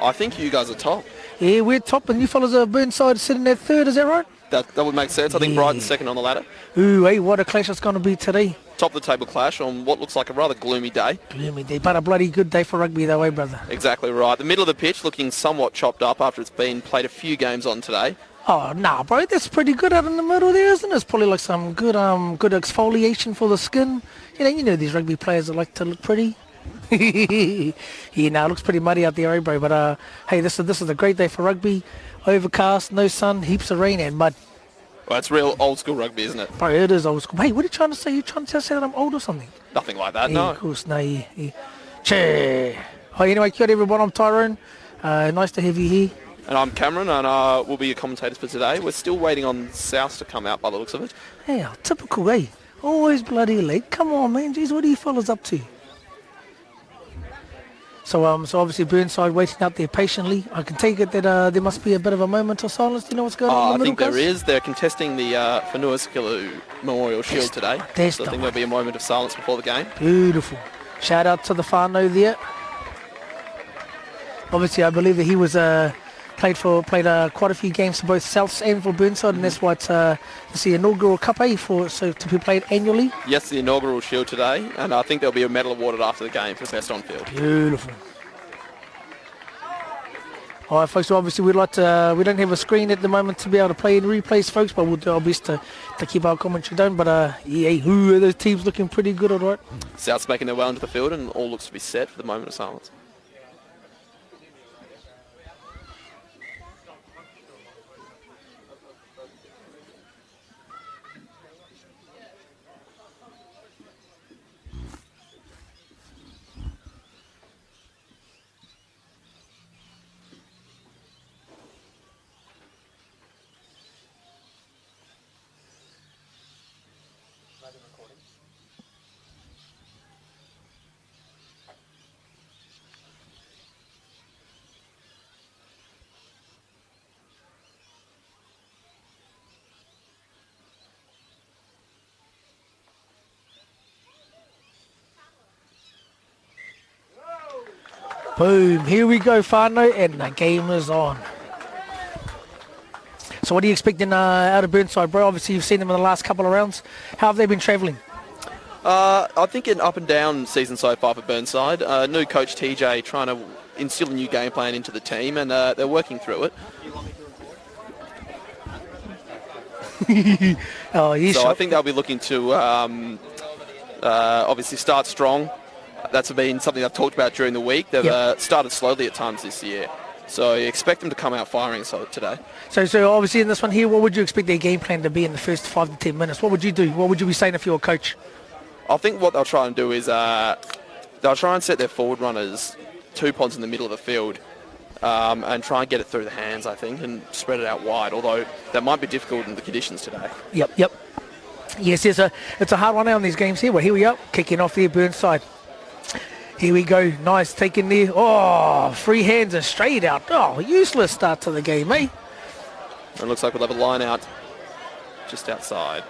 I think you guys are top. Yeah, we're top, and you fellas are Burnside sitting at third, is that right? That would make sense. I think Brighton's second on the ladder. Ooh, hey, what a clash it's going to be today. Top of the table clash on what looks like a rather gloomy day. Gloomy day, but a bloody good day for rugby though, eh, brother? Exactly right. The middle of the pitch looking somewhat chopped up after it's been played a few games on today. Oh, nah, bro, that's pretty good out in the middle there, isn't it? It's probably like some good exfoliation for the skin. You know these rugby players that like to look pretty. Yeah, nah, it looks pretty muddy out there, eh, bro? But hey, this is a great day for rugby. Overcast, no sun, heaps of rain and mud. Well, it's real old school rugby, isn't it? Bro, it is old school. Hey, what are you trying to say? You trying to say that I'm old or something? Nothing like that, Yeah, no. of course, no, yeah. Che. Oh, anyway, kia ora everyone, I'm Tyrone. Nice to have you here. And I'm Cameron, and we'll be your commentators for today. We're still waiting on South to come out by the looks of it. Yeah, typical, eh? Always bloody late. Come on, man. Jeez, what are you fellas up to? So obviously Burnside waiting out there patiently. I can take it that there must be a bit of a moment of silence. Do you know what's going on in the middle, I think there is. They're contesting the Whanuaskilu Memorial Shield today. So I think there'll be a moment of silence before the game. Beautiful. Shout out to the whānau there. Obviously, I believe that he was played quite a few games for both Souths and for Burnside, and that's why it's the inaugural cup, to be played annually. Yes, the inaugural Shield today, and I think there'll be a medal awarded after the game for best on field. Beautiful. All right, folks. So obviously, we don't have a screen at the moment to be able to play in replays, folks, but we'll do our best to keep our commentary down. But yeah, those teams looking pretty good, all right. South's making their way onto the field, and all looks to be set for the moment of silence. Boom, here we go, whānau, and the game is on. So what are you expecting out of Burnside, bro? Obviously, you've seen them in the last couple of rounds. How have they been travelling? I think an up and down season so far for Burnside. New coach TJ trying to instill a new game plan into the team, and they're working through it. I think they'll be looking to obviously start strong. That's been something I've talked about during the week. They've started slowly at times this year. So you expect them to come out firing today. So obviously in this one here, what would you expect their game plan to be in the first 5 to 10 minutes? What would you do? What would you be saying if you were a coach? I think what they'll try and do is they'll try and set their forward runners 2 ponds in the middle of the field and try and get it through the hands, I think, and spread it out wide, although that might be difficult in the conditions today. Yep. Yes, it's a hard one on these games here. Well, here we are, kicking off there, Burnside. Here we go, nice taking there. Oh, free hands and straight out. Oh, useless start to the game, eh? It looks like we'll have a line out just outside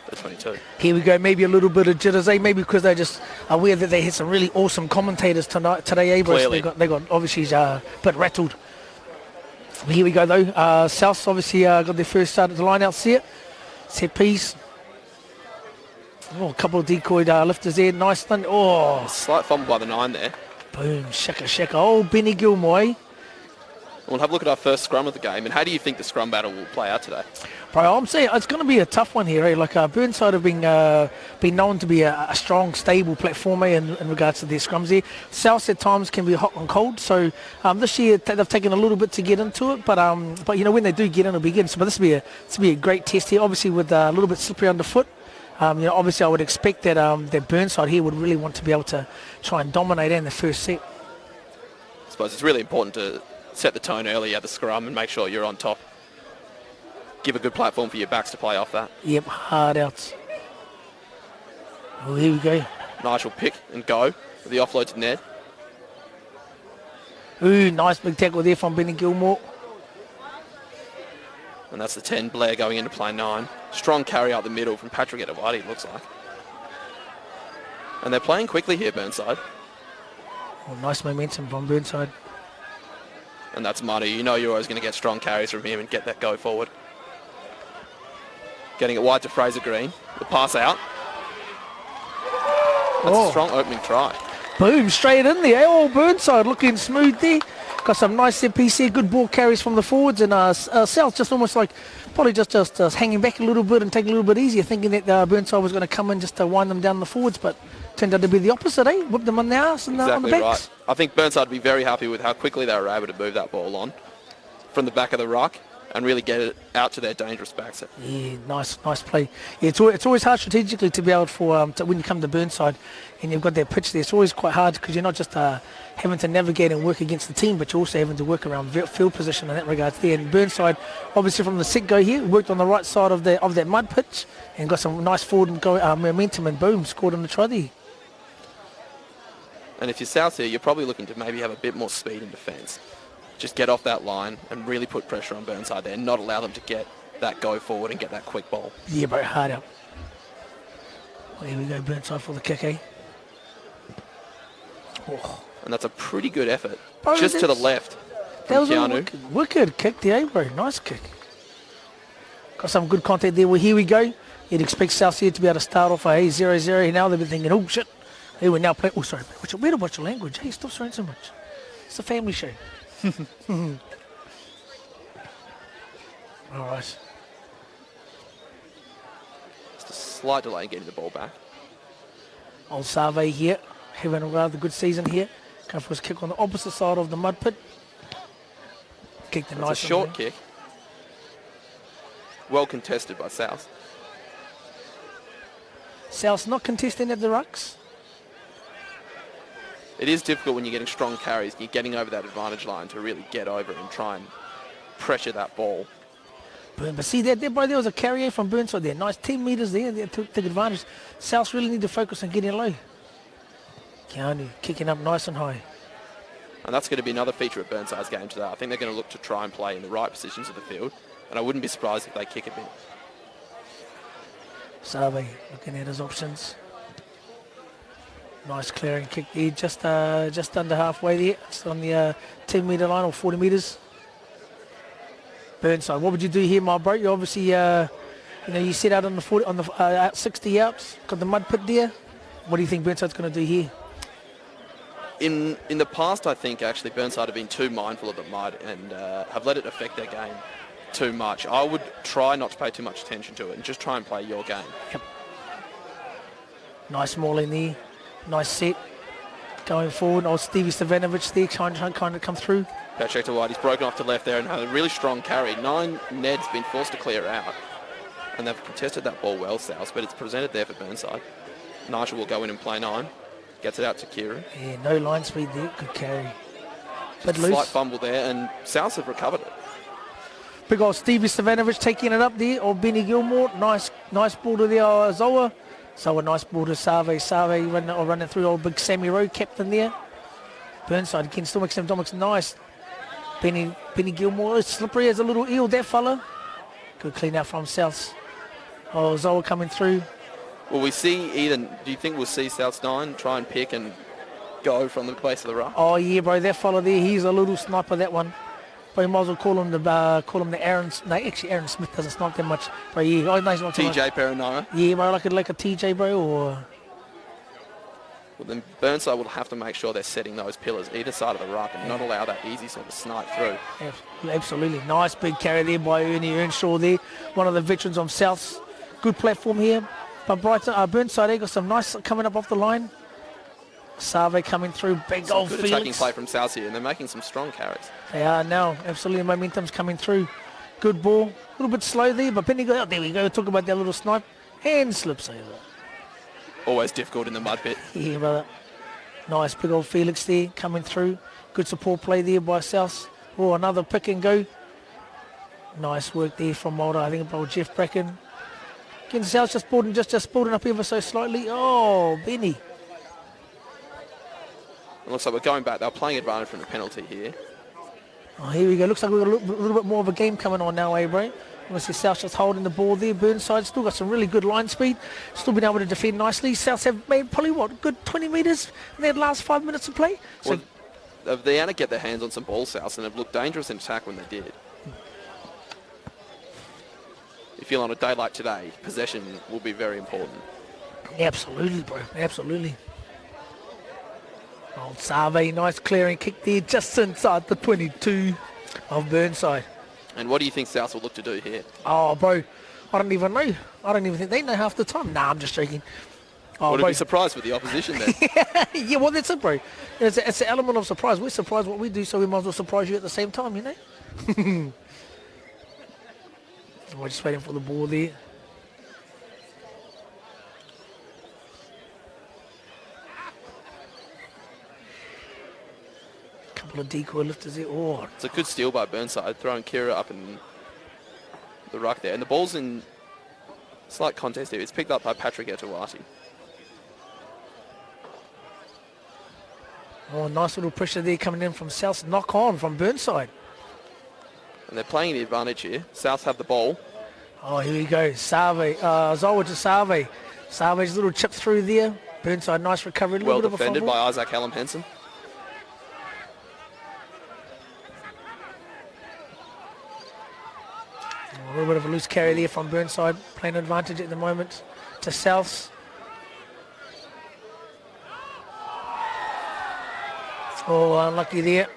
the 22. Here we go, maybe a little bit of jitters, eh? Maybe because they're just aware that they had some really awesome commentators today, eh? Clearly. They got obviously a bit rattled. Here we go, though. Souths obviously got their first start at the line out set piece. Oh, a couple of decoy lifters there. Nice thing. Oh. Slight fumble by the 9 there. Boom. Shaka. Oh, Benny Gilmoy. We'll have a look at our first scrum of the game. And how do you think the scrum battle will play out today? Bro, I'm saying it's going to be a tough one here. Eh? Like Burnside have been known to be a strong, stable platform in regards to their scrums here. South at times can be hot and cold. So this year they've taken a little bit to get into it. But you know, when they do get in, it'll be good. So, but this will be a great test here. Obviously with a little bit slippery underfoot. You know, obviously I would expect that that Burnside here would really want to be able to try and dominate in the first set. I suppose it's really important to set the tone early at the scrum and make sure you're on top. Give a good platform for your backs to play off that. Yep, hard outs. Oh, here we go. Nice will pick and go with the offload to Ned. Ooh, nice big tackle there from Benny Gilmore. And that's the 10, Blair going into play 9. Strong carry out the middle from Patrick Edawadi, it looks like. And they're playing quickly here, Burnside. Oh, nice momentum from Burnside. and that's Muddy. You know you're always going to get strong carries from him and get that go forward. Getting it wide to Fraser Green. The pass out. That's a strong opening try. Boom, straight in there. Oh, Burnside looking smooth there. Got some nice set piece here. Good ball carries from the forwards. And South just almost like probably just hanging back a little bit and taking a little bit easier, thinking that Burnside was going to come in just to wind them down the forwards. But turned out to be the opposite, eh? Whipped them on the arse and on the backs. Right. I think Burnside would be very happy with how quickly they were able to move that ball on from the back of the ruck and really get it out to their dangerous backs. Yeah, nice play. Yeah, it's always hard strategically to be able when you come to Burnside and you've got that pitch there. It's always quite hard because you're not just having to navigate and work against the team, but you're also having to work around field position in that regards there. And Burnside, obviously from the set-go here, worked on the right side of that mud pitch and got some nice forward and go momentum, and boom, scored on the try there. And if you're South here, you're probably looking to maybe have a bit more speed in defence. Just get off that line and really put pressure on Burnside there and not allow them to get that go forward and get that quick ball. Yeah, bro, hard out. Well, here we go, Burnside for the kick, eh? Oh. And that's a pretty good effort. Bro, just to the left. That was Keanu. a wicked kick there, eh, bro? Nice kick. Got some good contact there. Well, here we go. You'd expect South here to be able to start off a 0-0. Now they'll be thinking, oh, shit. Hey, we're now playing. Oh, sorry. Better watch your language. Hey, stop swearing so much. It's a family show. All right. Just a slight delay in getting the ball back. Old Save here, having a rather good season here. Going for his kick on the opposite side of the mud pit. Kicked the nice. It's a short kick. Well contested by South. South's not contesting at the rucks. It is difficult when you're getting strong carries. You're getting over that advantage line to really get over it and try and pressure that ball. But see, there was a carry from Burnside there. Nice 10 metres there. They took advantage. South really need to focus on getting low. Keanu kicking up nice and high. And that's going to be another feature of Burnside's game today. I think they're going to look to try and play in the right positions of the field. And I wouldn't be surprised if they kick a bit. Save looking at his options. Nice clearing kick there, just under halfway there. It's on the 10 metre line or 40 metres. Burnside, what would you do here, my bro? You obviously, you set out on the 40, on the 60 outs, got the mud pit there. What do you think Burnside's going to do here? In the past, I think actually Burnside have been too mindful of the mud and have let it affect their game too much. I would try not to pay too much attention to it and just try and play your game. Yep. Nice maul in there. Nice set. Going forward. Old Stevie Stevanovic there trying to come through. Patrick to wide. He's broken off to left there and had a really strong carry. 9 Ned's been forced to clear out. And they've contested that ball well, South, but it's presented there for Burnside. Nigel will go in and play 9. Gets it out to Kieran. Yeah, no line speed there. Good carry. But loose. Slight fumble there, and South have recovered it. Big old Stevie Stevanovic taking it up there. Old Benny Gilmore. Nice ball to there, Zoa. So a nice ball to Save. Save running through old big Sammy Rowe, captain there. Burnside again, still makes them Dominics nice. Benny Gilmore, slippery as a little eel, that fella. Good clean out from South. Oh, Zoa coming through. Will we see do you think we'll see South's 9 try and pick and go from the place of the ruck? Oh yeah, bro, that fella there, he's a little sniper, that one. But you might as well call him the Aaron. No, actually Aaron Smith doesn't snipe that much. But yeah, oh, nice. TJ Perenara. Yeah, bro, like a TJ, bro, or. Well, then Burnside will have to make sure they're setting those pillars either side of the ruck and not allow that easy sort of snipe through. Absolutely, nice big carry there by Ernie Earnshaw there, one of the veterans of South's. Good platform here. But Burnside, they got some nice coming up off the line. Save coming through, big old good Felix. Attacking play from South here, and they're making some strong carries. They are now, absolutely, momentum's coming through. Good ball, a little bit slow there, but Penny got out. There we go, talk about that little snipe, and slips over. Always difficult in the mud pit. Yeah, brother. Nice, big old Felix there, coming through. Good support play there by South. Oh, another pick and go. Nice work there from Mulder, I think about Jeff Bracken. Again, South just boarding up ever so slightly. Oh, Benny. It looks like we're going back. They're playing advantage from the penalty here. Oh, here we go. Looks like we've got a little bit more of a game coming on now, eh, bro? Obviously, South just holding the ball there. Burnside still got some really good line speed. Still been able to defend nicely. South have made probably, good 20 metres in their last 5 minutes of play. So, they're going to get their hands on some ball, South, and have looked dangerous in attack when they did. You feel on a day like today, possession will be very important. Absolutely, bro. Absolutely. Old Save, nice clearing kick there, just inside the 22 of Burnside. And what do you think South will look to do here? Oh, bro, I don't even know. I don't even think they know half the time. Nah, I'm just joking. Oh, Would be surprised with the opposition then? Yeah, well, that's it, bro. It's an element of surprise. We're surprised what we do, so we might as well surprise you at the same time, you know? We're just waiting for the ball there. Couple of decoy lifters there. Oh, It's a good steal by Burnside, throwing Kira up in the ruck there. And the ball's in slight contest here. It's picked up by Patrick Etuati. oh, nice little pressure there coming in from South. Knock on from Burnside. And they're playing the advantage here. South have the ball. Oh, here we go. Save. Zola to Save. Save's little chip through there. Burnside, nice recovery. A little Well bit of a defended fumble. by Isaac Hallam Henson. A little bit of a loose carry there from Burnside. Playing advantage at the moment to South. Oh, unlucky there.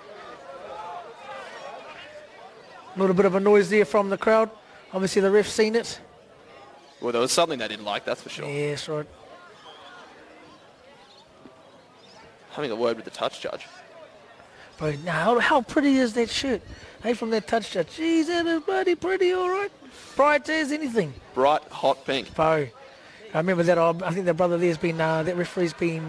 A little bit of a noise there from the crowd. Obviously the ref's seen it. Well, there was something they didn't like, that's for sure. Yeah, that's right. Having a word with the touch judge. Bro, now how pretty is that shirt? Hey, from that touch judge. Jeez, that is bloody pretty, all right. Bright as anything. Bright, hot pink. Bro, I remember that. I think the brother there's been, that referee's been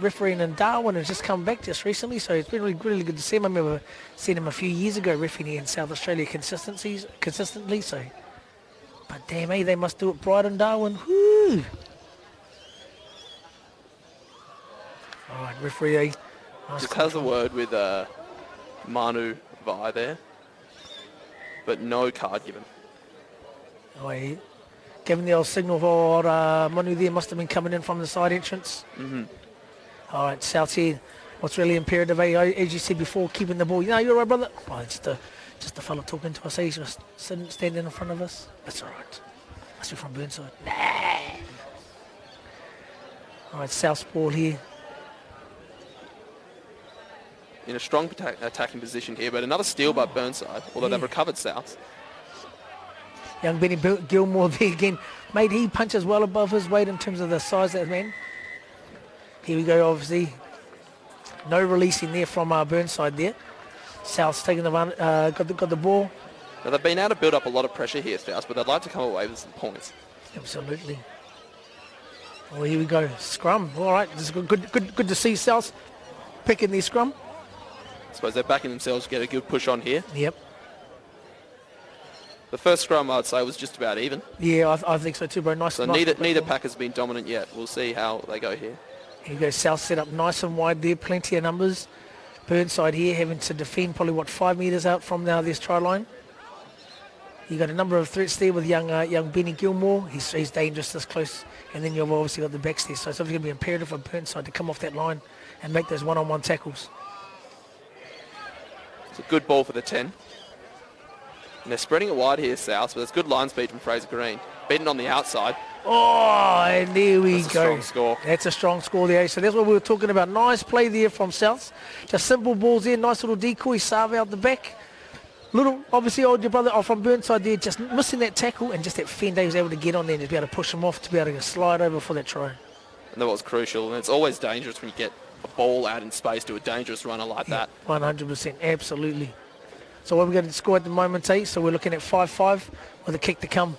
refereeing in Darwin and has just come back just recently. So it's been really good to see him. I remember seeing him a few years ago refereeing in South Australia consistently. So, but damn, they must do it bright in Darwin. Woo! All right, referee. Nice Just has a word with Manu Vi there. But no card given. Oh, yeah. Giving the old signal for Manu there, must have been coming in from the side entrance. Mm-hmm. All right, South here. What's really imperative, as you said before, keeping the ball. You know, you're all right, brother. Well, it's just a fella talking to us. He's just standing in front of us. That's all right. Must be from Burnside. Nah. All right, South's ball here. In a strong attacking position here, but another steal by Burnside, although they've recovered South. Young Benny Gilmore there again. Mate, he punches well above his weight in terms of the size of that man. Here we go, obviously. No releasing there from Burnside there. South's taking the run, got the ball. Now they've been able to build up a lot of pressure here, South, but they'd like to come away with some points. Absolutely. Oh, here we go. Scrum. All right, this is good to see South picking their scrum. I suppose they're backing themselves to get a good push on here. Yep. The first scrum, I'd say, was just about even. Yeah, I think so too, bro. Nice. So nice neither pack has been dominant yet. We'll see how they go here. Here you go. South set up nice and wide there. Plenty of numbers. Burnside here having to defend probably, 5 metres out from now this try line. You got a number of threats there with young Benny Gilmore. He's dangerous this close. And then you've obviously got the backs there. So it's obviously going to be imperative for Burnside to come off that line and make those one-on-one tackles. It's a good ball for the 10. And they're spreading it wide here, South, but there's good line speed from Fraser Green. Beaten on the outside. Oh, and there we That's go. a strong score. That's a strong score there. So that's what we were talking about. Nice play there from South. Just simple balls there. Nice little decoy. Save out the back. Little, obviously, your brother from Burnside there, just missing that tackle and just that fend. He was able to get on there and just be able to push him off to be able to slide over for that try. And that was crucial. And it's always dangerous when you get a ball out in space to a dangerous runner like that. 100%. Absolutely. So what we're going to score at the moment, so we're looking at 5-5 with a kick to come.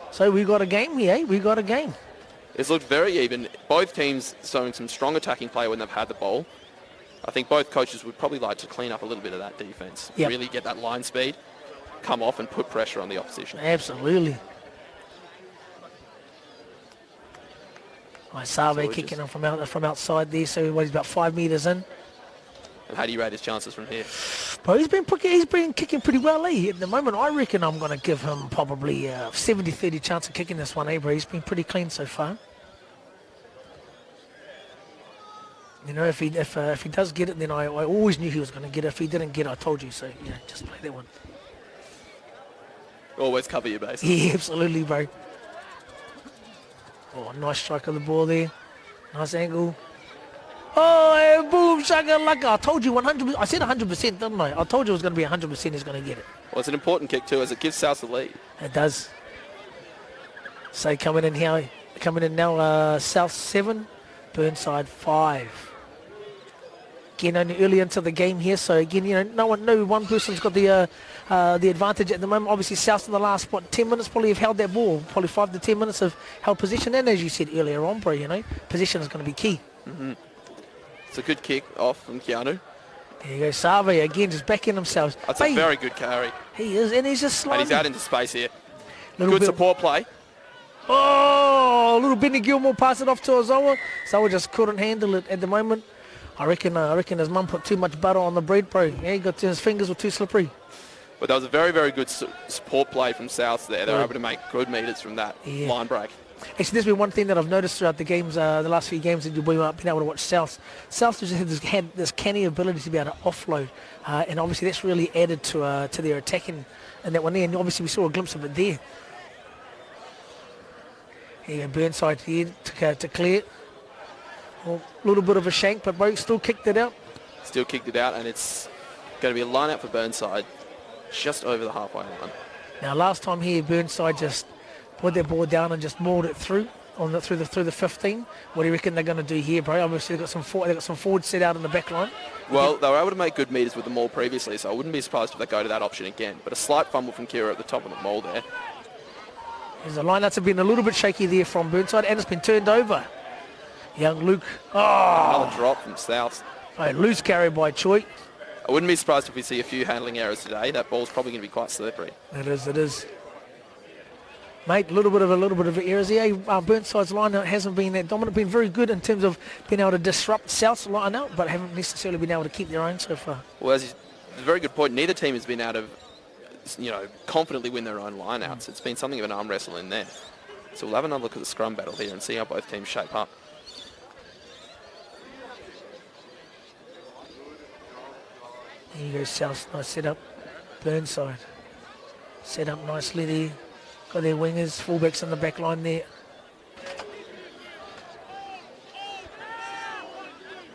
So we got a game here, We got a game. It's looked very even. Both teams showing some strong attacking play when they've had the ball. I think both coaches would probably like to clean up a little bit of that defence. Yep. Really get that line speed, come off and put pressure on the opposition. Absolutely. Save kicking him from outside there, so he's about 5 metres in. And how do you rate his chances from here? But he's been kicking pretty well, At the moment, I reckon I'm going to give him probably a 70-30 chance of kicking this one, bro? He's been pretty clean so far. You know, if he does get it, then I always knew he was going to get it. If he didn't get it, I told you. So, yeah, just play that one. Always cover your bases. Yeah, absolutely, bro. Oh, nice strike of the ball there. Nice angle. Oh, and boom, shakalaka. I told you 100%. I said 100%, didn't I? I told you it was going to be 100% he's going to get it. Well, it's an important kick too, as it gives South the lead. It does. So coming in now, South 7, Burnside 5. Again, only early into the game here, so again, you know, no one person's got the advantage at the moment. Obviously, South in the last 10 minutes probably have held that ball, probably 5 to 10 minutes have held possession, and as you said earlier on, bro, you know, possession is going to be key. Mm-hmm. It's a good kick off from Keanu. There you go, Save again, just backing himself. That's a very good carry. He is, and he's just sliding. And he's out into space here. Good support play. Oh, little Benny Gilmore pass it off to Ozawa. Ozawa just couldn't handle it at the moment. I reckon his mum put too much butter on the bread, bro. Yeah, his fingers were too slippery. But that was a very, very good support play from South there. They were able to make good meters from that line break. Actually, there's been one thing that I've noticed throughout the games, the last few games that we've been able to watch South. South just had this canny ability to be able to offload, and obviously that's really added to their attacking in that one there. And obviously we saw a glimpse of it there. Here you go, Burnside here to clear. A little bit of a shank, but Boak still kicked it out. Still kicked it out, and it's going to be a line out for Burnside just over the halfway line. Now, last time here, Burnside just put their ball down and just mauled it through through the 15. What do you reckon they're going to do here, bro? Obviously, they've got some forward set out in the back line. Well, they were able to make good meters with the maul previously, so I wouldn't be surprised if they go to that option again. But a slight fumble from Kira at the top of the maul there. There's a line that's been a little bit shaky there from Burnside, and it's been turned over. Young Luke. Oh! Another drop from South. Right, loose carry by Choi. I wouldn't be surprised if we see a few handling errors today. That ball's probably going to be quite slippery. It is. Mate, a little bit of errors here. Burnside's line hasn't been that dominant. Been very good in terms of being able to disrupt South's line out, but haven't necessarily been able to keep their own so far. Well, it's a very good point. Neither team has been able to, confidently win their own line-outs. It's been something of an arm wrestle in there. So we'll have another look at the scrum battle here and see how both teams shape up. There you go, South. Nice set up. Burnside. Set up nicely there. Got their wingers, fullbacks in the back line there.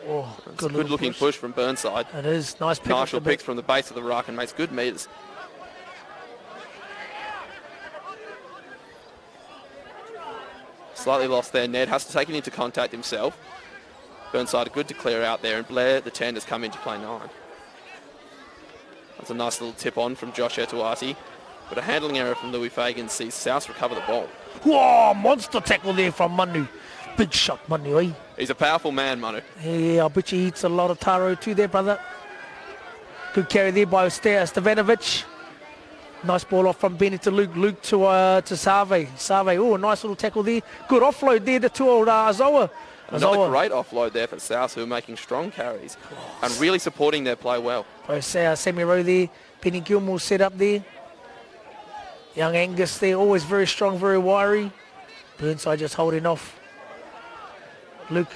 Oh, good looking push from Burnside. It is. Nice pick. Marshall picks from the base of the ruck and makes good meters. Slightly lost there. Ned has to take it into contact himself. Burnside good to clear out there, and Blair, the 10, has come into play 9. That's a nice little tip on from Josh Etuati. But a handling error from Louis Fagan sees South recover the ball. Whoa, monster tackle there from Manu. Big shot, Manu, eh? He's a powerful man, Manu. Yeah, I bet you eats a lot of taro too there, brother. Good carry there by Stevanovic. Nice ball off from Benny to Luke. Luke to Save. Save, oh, nice little tackle there. Good offload there to old Azoa. Another great offload there for South, who are making strong carries and really supporting their play well. Sammy Rowe there. Benny Gilmore set up there. Young Angus there, always very strong, very wiry. Burnside just holding off. Luke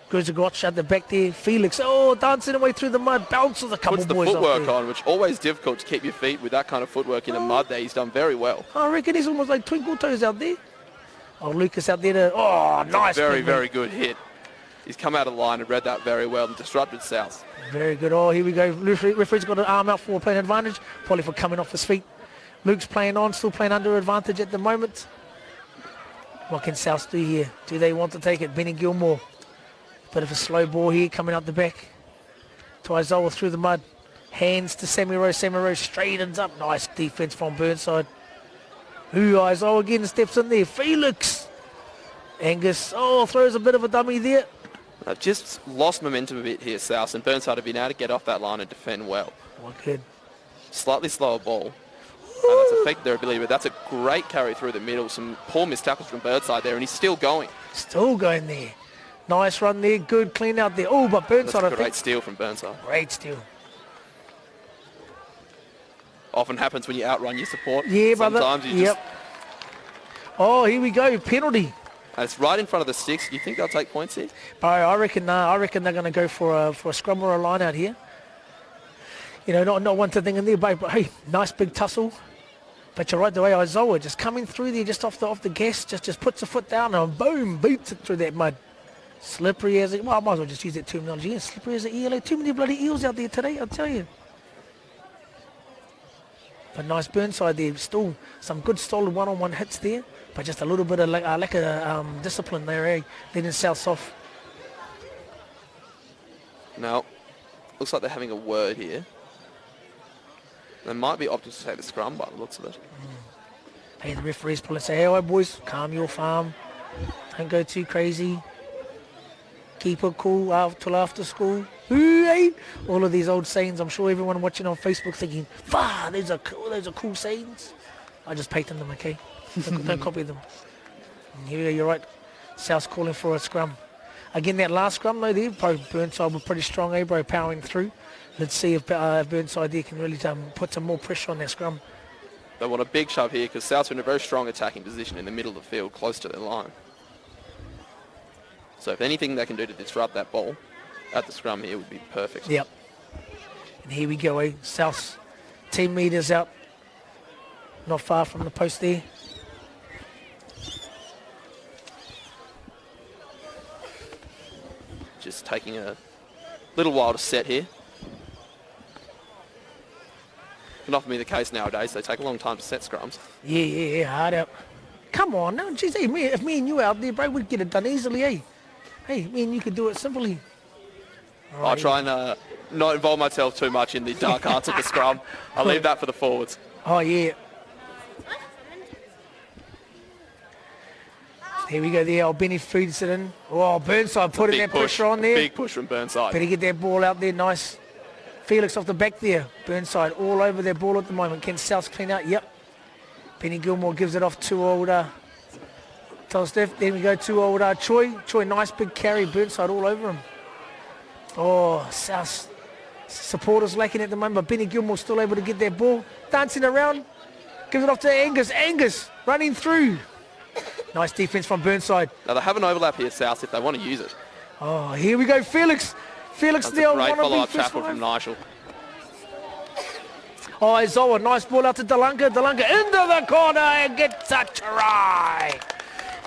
goes to Gotch at the back there. Felix, dancing away through the mud, bounces a couple Puts the boys footwork on, which always difficult to keep your feet with that kind of footwork in the mud there. He's done very well. I reckon he's almost like twinkle toes out there. Oh, Lucas out there to, nice. Very, very good hit. He's come out of line and read that very well and disrupted South. Very good. Oh, here we go. Referee's got an arm out for playing advantage, probably for coming off his feet. Luke's playing on, still playing under advantage at the moment. What can South do here? Do they want to take it? Benny Gilmore. Bit of a slow ball here coming up the back. To Izola through the mud. Hands to Sammy Rose. Sammy Rose straightens up. Nice defense from Burnside. Izola again steps in there. Felix. Angus, throws a bit of a dummy there. Just lost momentum a bit here, South, and Burnside have been able to get off that line and defend well. What good. Slightly slower ball. And that's affected their ability, but that's a great carry through the middle. Some poor missed tackles from Burnside there, and he's still going. Still going there. Nice run there, good clean out there. Oh, but Burnside, that's a great steal from Burnside. Great steal. Often happens when you outrun your support. Yeah, brother. Sometimes you just... Oh, here we go, penalty. And it's right in front of the sticks. Do you think they'll take points here? I reckon they're going to go for a scrum or a line out here. You know, not one to think in there, but hey, nice big tussle. But you're right, the way Izoa just coming through there just off the gas, just puts a foot down and boom, beats it through that mud. Slippery as it, well, I might as well just use that terminology. Yeah, slippery as an eel. Too many bloody eels out there today, I'll tell you. But nice Burnside there. Still some good solid one-on-one hits there, but just a little bit of lack of discipline there, eh? Letting South off. Now, looks like they're having a word here. They might be opting to take the scrum by the looks of it. Hey, the referee's pulling, say, hey, boys, calm your farm. Don't go too crazy. Keep it cool till after school. Hey. All of these old sayings, I'm sure everyone watching on Facebook thinking, those are cool sayings. I just patent them, okay? Don't copy them. And here you're right. South's calling for a scrum. Again, that last scrum though, there, Burnside were pretty strong, eh, bro, powering through. Let's see if Burnside there can really put some more pressure on that scrum. They want a big shove here because South's in a very strong attacking position in the middle of the field, close to their line. So if anything they can do to disrupt that ball at the scrum here would be perfect. Yep. And here we go, eh? South's team meters out. Not far from the post there. Just taking a little while to set here. Can often be the case nowadays. They take a long time to set scrums. Yeah, hard out. Come on, now, geez, hey, if me and you out there, bro, we'd get it done easily, eh? Hey, me and you could do it simply. Right, I'll try and not involve myself too much in the dark arts of the scrum. I'll leave that for the forwards. Oh, yeah. Here we go, the old Benny feeds it in. Oh, Burnside putting that pressure on there. Big push from Burnside. Better get that ball out there, nice. Felix off the back there. Burnside all over their ball at the moment. Can South clean out? Yep. Benny Gilmore gives it off to old Steph. Then we go to old Choi. Choi, nice big carry. Burnside all over him. Oh, South supporters lacking at the moment, but Benny Gilmore still able to get that ball. Dancing around. Gives it off to Angus. Angus running through. Nice defense from Burnside. Now they have an overlap here, South, if they want to use it. Oh, here we go, Felix. Felix That's there. a great follow-up tackle from Nigel. Oh, Izoa, nice ball out to Delunga. Delunga into the corner and gets a try.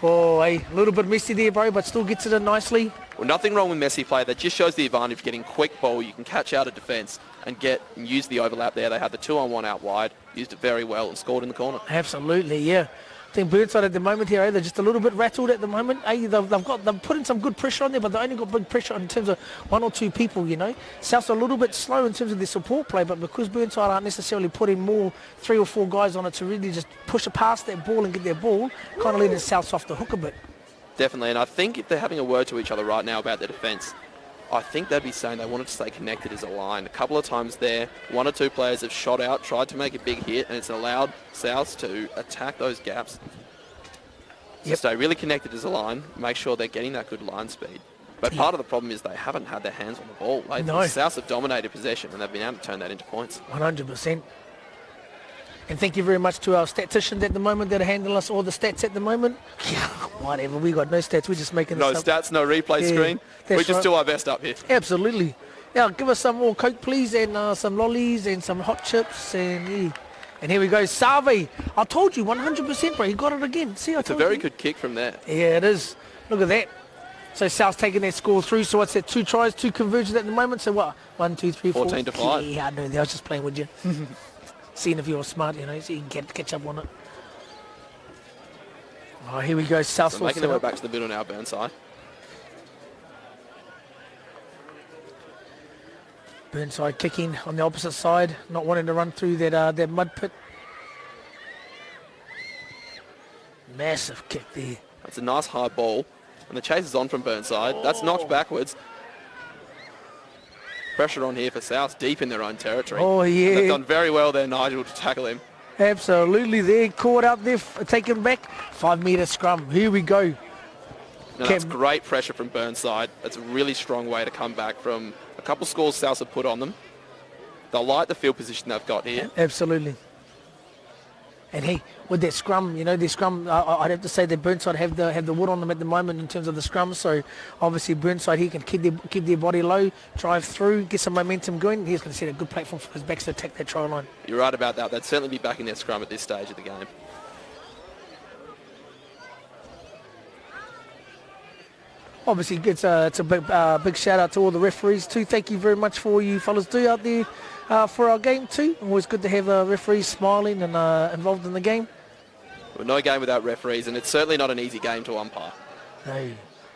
Oh, a little bit messy there, bro, but still gets it in nicely. Well, nothing wrong with messy play. That just shows the advantage of getting quick ball. You can catch out a defence and use the overlap there. They had the 2-on-1 out wide, used it very well and scored in the corner. Absolutely, yeah. I think Burnside at the moment here, they're just a little bit rattled at the moment. They've put in some good pressure on there, but they only got big pressure in terms of one or two people, you know. South's a little bit slow in terms of their support play, but because Burnside aren't necessarily putting more 3 or 4 guys on it to really just push it past that ball and get their ball, kind of letting South off the hook a bit. Definitely, and I think if they're having a word to each other right now about their defence, I think they'd be saying they wanted to stay connected as a line. A couple of times there, 1 or 2 players have shot out, tried to make a big hit, and it's allowed South to attack those gaps. So stay really connected as a line, make sure they're getting that good line speed. But part of the problem is they haven't had their hands on the ball. No. South have dominated possession, and they've been able to turn that into points. 100%. And thank you very much to our statisticians at the moment that are handling us all the stats at the moment. Whatever, we got no stats, we're just making no this stats, no replay screen. We just do our best up here. Absolutely. Yeah, give us some more Coke, please, and some lollies and some hot chips. And here we go, Save. I told you, 100%, bro. He got it again. See, It's a very good kick from there. Yeah, it is. Look at that. So South's taking their score through. So what's that? 2 tries, 2 conversions at the moment. So what? 1, 2, 3, 4. 14 to 5. Yeah, I know. I was just playing with you. Seeing if you're smart, you know, so you can catch up on it. Oh, here we go. South so making their way back to the middle now, Burnside. Burnside kicking on the opposite side, not wanting to run through that mud pit. Massive kick there. That's a nice high ball. And the chase is on from Burnside. That's knocked backwards. Pressure on here for South, deep in their own territory. Oh, yeah. And they've done very well there, Nigel, to tackle him. Absolutely. They're caught out there, taken back. 5-metre scrum. Here we go. Now, that's great pressure from Burnside. That's a really strong way to come back from a couple scores South have put on them. They'll like the field position they've got here. Absolutely. And hey, with that scrum, the scrum, I'd have to say that Burnside have the wood on them at the moment in terms of the scrum. So obviously Burnside, he can keep their body low, drive through, get some momentum going. He's going to set a good platform for his backs to attack that try line. You're right about that. They'd certainly be back in their scrum at this stage of the game. Obviously, it's a big shout out to all the referees too. Thank you very much for all you fellas do out there for our game too. Always good to have referees smiling and involved in the game. Well, no game without referees, and it's certainly not an easy game to umpire. No.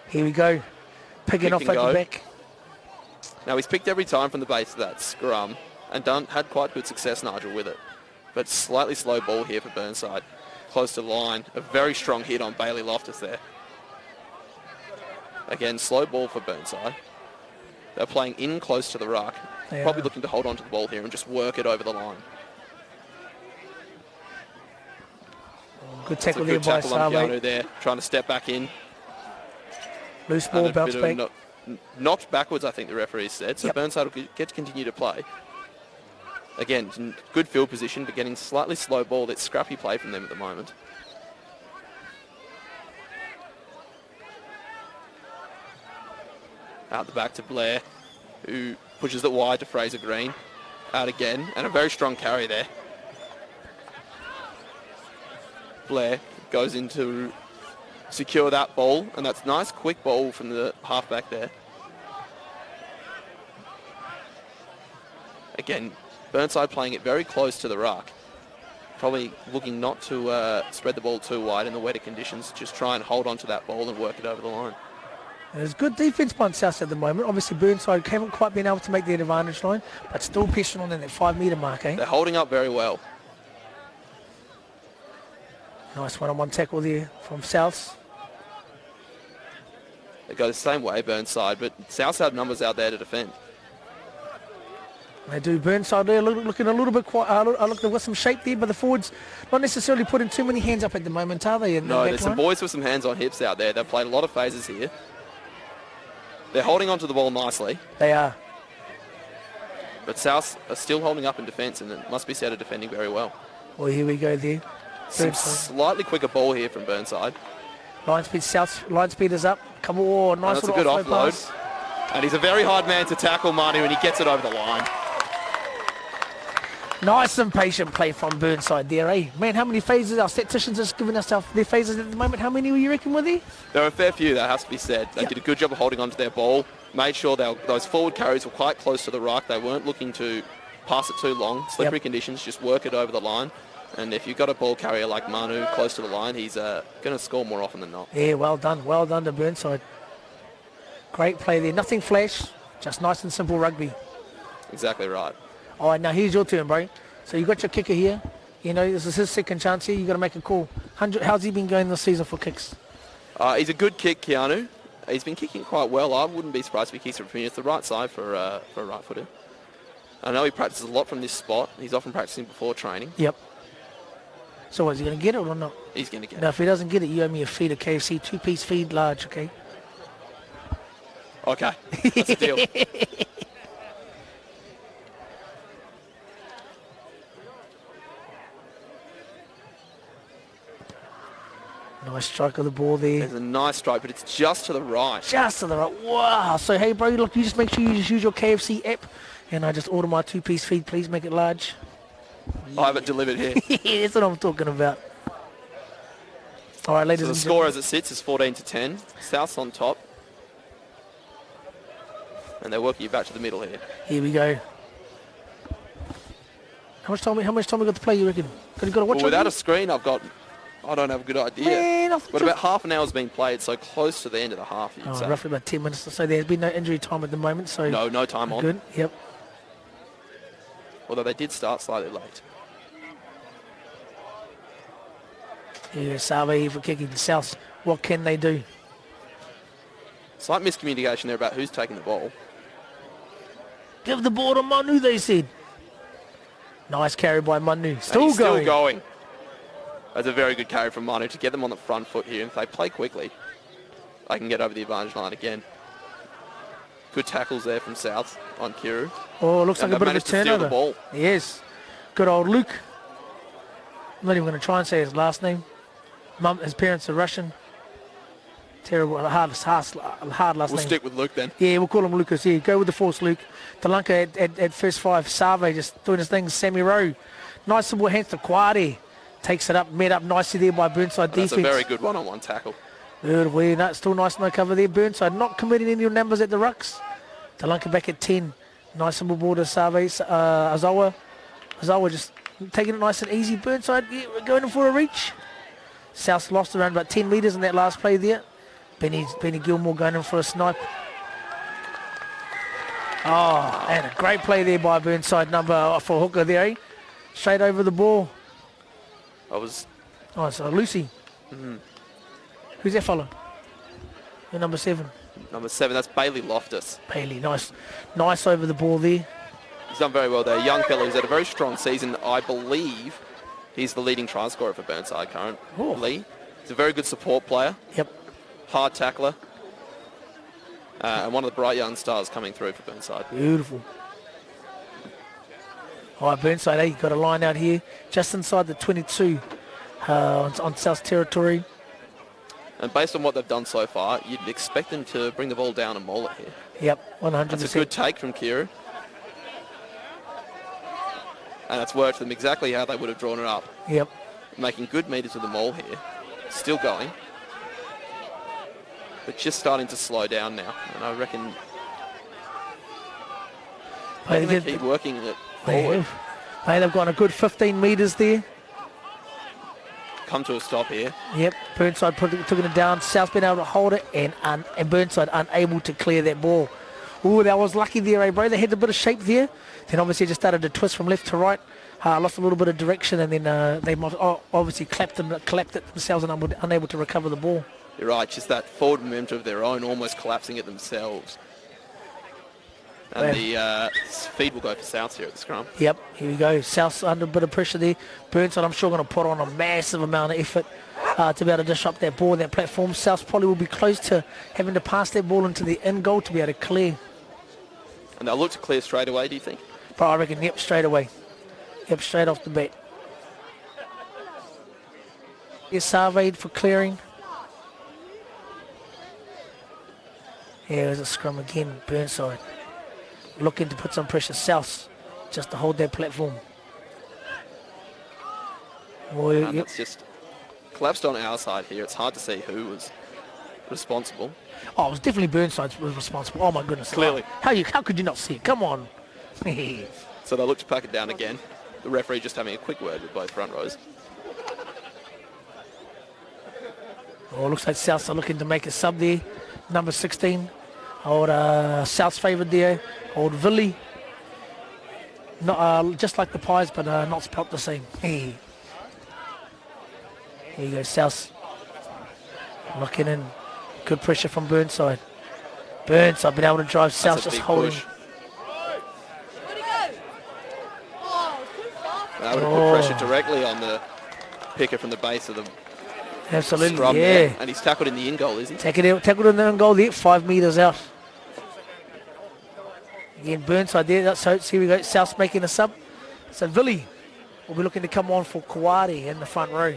Here we go. Picking off at the back. Now, he's picked every time from the base of that scrum and had quite good success, Nigel, with it. But slightly slow ball here for Burnside. Close to the line. A very strong hit on Bailey Loftus there. Again, slow ball for Burnside. They're playing in close to the ruck. Probably looking to hold on to the ball here and just work it over the line. Good tackle there by Save. There, trying to step back in. Loose ball, bounce back. Knocked backwards, I think the referee said. So Burnside will get to continue to play. Again, good field position, but getting slightly slow ball. It's scrappy play from them at the moment. Out the back to Blair, who pushes it wide to Fraser Green. Out again, and a very strong carry there. Blair goes in to secure that ball, and that's nice quick ball from the halfback there. Again, Burnside playing it very close to the ruck. Probably looking not to spread the ball too wide in the wetter conditions, just try and hold on to that ball and work it over the line. There's good defence by South at the moment. Obviously, Burnside haven't quite been able to make the advantage line, but still pushing on in that 5 metre mark, eh? They're holding up very well. Nice one-on-one tackle there from South. They go the same way, Burnside, but South have numbers out there to defend. They do. Burnside there looking a little bit quiet. Look, they've got some shape there, but the forwards not necessarily putting too many hands up at the moment, are they? No, there's some boys with some hands on hips out there. They've played a lot of phases here. They're holding onto the ball nicely. They are. But South are still holding up in defence, and it must be said are defending very well. Well, here we go there. Some slightly quicker ball here from Burnside. Line speed, South. Line speed is up. Come on, nice that's a good offload. Pass. And he's a very hard man to tackle, Manu, and he gets it over the line. Nice and patient play from Burnside there, eh? Man, how many phases our statisticians are giving us their phases at the moment? How many you reckon were there? There were a fair few, that has to be said. They did a good job of holding onto their ball, made sure those forward carries were quite close to the ruck. They weren't looking to pass it too long. Slippery conditions, just work it over the line. And if you've got a ball carrier like Manu close to the line, he's going to score more often than not. Yeah, well done. Well done to Burnside. Great play there. Nothing flash, just nice and simple rugby. Exactly right. All right, now here's your turn, bro. So you got your kicker here. You know, this is his second chance here. You got to make a call. How's he been going this season for kicks? He's a good kick, Keanu. He's been kicking quite well. I wouldn't be surprised if he kicks it from here. It's the right side for a right footer. I know he practices a lot from this spot. He's often practicing before training. Yep. So is he going to get it or not? He's going to get it. Now, if he doesn't get it, you owe me a feed of KFC, 2-piece feed large, okay? Okay. That's a deal. Nice strike of the ball there. There's a nice strike, but it's just to the right. Just to the right. Wow. So, hey, bro, look, you just make sure you just use your KFC app, and I just order my 2-piece feed. Please make it large. I have it delivered here. That's what I'm talking about. All right, ladies and gentlemen. The score as it sits is 14-10. South's on top. And they're working you back to the middle here. Here we go. How much time we got to play, you reckon? Got to watch without a screen, I don't have a good idea. Man, but about half an hour's been played, so close to the end of the half, you'd say. Roughly about 10 minutes or so. There's been no injury time at the moment, so... No time on. Good, yep. Although they did start slightly late. Yeah, Save here for kicking. South, what can they do? Slight miscommunication there about who's taking the ball. Give the ball to Manu, they said. Nice carry by Manu. Still going. That's a very good carry from Manu to get them on the front foot here. If they play quickly, they can get over the advantage line again. Good tackles there from South on Kiru. Oh, looks like a bit of a turnover. The ball. Yes. Good old Luke. I'm not even going to try and say his last name. His parents are Russian. Terrible, hard last We'll name. stick with Luke then. Yeah, we'll call him Lucas. Yeah, go with the force, Luke. Talanka at first 5. Save just doing his thing. Sammy Rowe. Nice simple hands to Kware. Takes it up, met up nicely there by Burnside defense. That's a very good one-on-one tackle. Beautiful. Yeah, no, still nice no cover there. Burnside not committing any numbers at the rucks. Talanka back at 10. Nice simple ball to Save. Azawa. Azawa just taking it nice and easy. Burnside going in for a reach. South lost around about 10 metres in that last play there. Benny Gilmore going in for a snipe. Oh, and a great play there by Burnside number for hooker there, eh? Straight over the ball. Oh, so Lucy. Mm-hmm. Who's that fella? The number 7. Number 7, that's Bailey Loftus. Bailey, nice over the ball there. He's done very well there. Young fellow who's had a very strong season. I believe he's the leading try scorer for Burnside currently. He's a very good support player. Yep. Hard tackler. And one of the bright young stars coming through for Burnside. Beautiful. All right, Burnside, got a line out here. Just inside the 22 on South territory. And based on what they've done so far, you'd expect them to bring the ball down and maul it here. Yep, 100%. That's a good take from Kira. And it's worked for them exactly how they would have drawn it up. Yep. Making good meters with the maul here. Still going. But just starting to slow down now. And I reckon they keep working it forward. They've got a good 15 metres there. Come to a stop here. Yep, Burnside took it down. South been able to hold it, and Burnside unable to clear that ball. Ooh, that was lucky there, bro. They had a bit of shape there. Then obviously just started to twist from left to right. Lost a little bit of direction, and then they obviously clapped it themselves and unable to recover the ball. You're right, just that forward momentum of their own, almost collapsing it themselves. And the feed will go for South here at the scrum. Yep, here we go. South's under a bit of pressure there. Burnside, I'm sure, going to put on a massive amount of effort to be able to disrupt that ball, that platform. South probably will be close to having to pass that ball into the end goal to be able to clear. And they'll look to clear straight away, do you think? But I reckon, yep, straight away. Yep, straight off the bat. Here's Sarvade for clearing. Here's a scrum again, Burnside. Looking to put some pressure South just to hold that platform. And it's just collapsed on our side here. It's hard to see who was responsible. Oh, it was definitely Burnside was responsible. Oh my goodness. Clearly. How could you not see it? Come on. So they look to pack it down again. The referee just having a quick word with both front rows. Oh, looks like Souths are looking to make a sub there. Number 16. Old South's favoured there. Old Villy. Not, just like the Pies, but not spelt the same. Here you go, South. Looking in. Good pressure from Burnside. Burnside been able to drive South, just holding. Able to put pressure directly on the picker from the base of the absolutely scrum yeah. there. And he's tackled in the in goal, is he? Tackled in the in goal there, 5 metres out. Again, Burnside there. So here we go. South's making a sub. So Villy will be looking to come on for Kawari in the front row.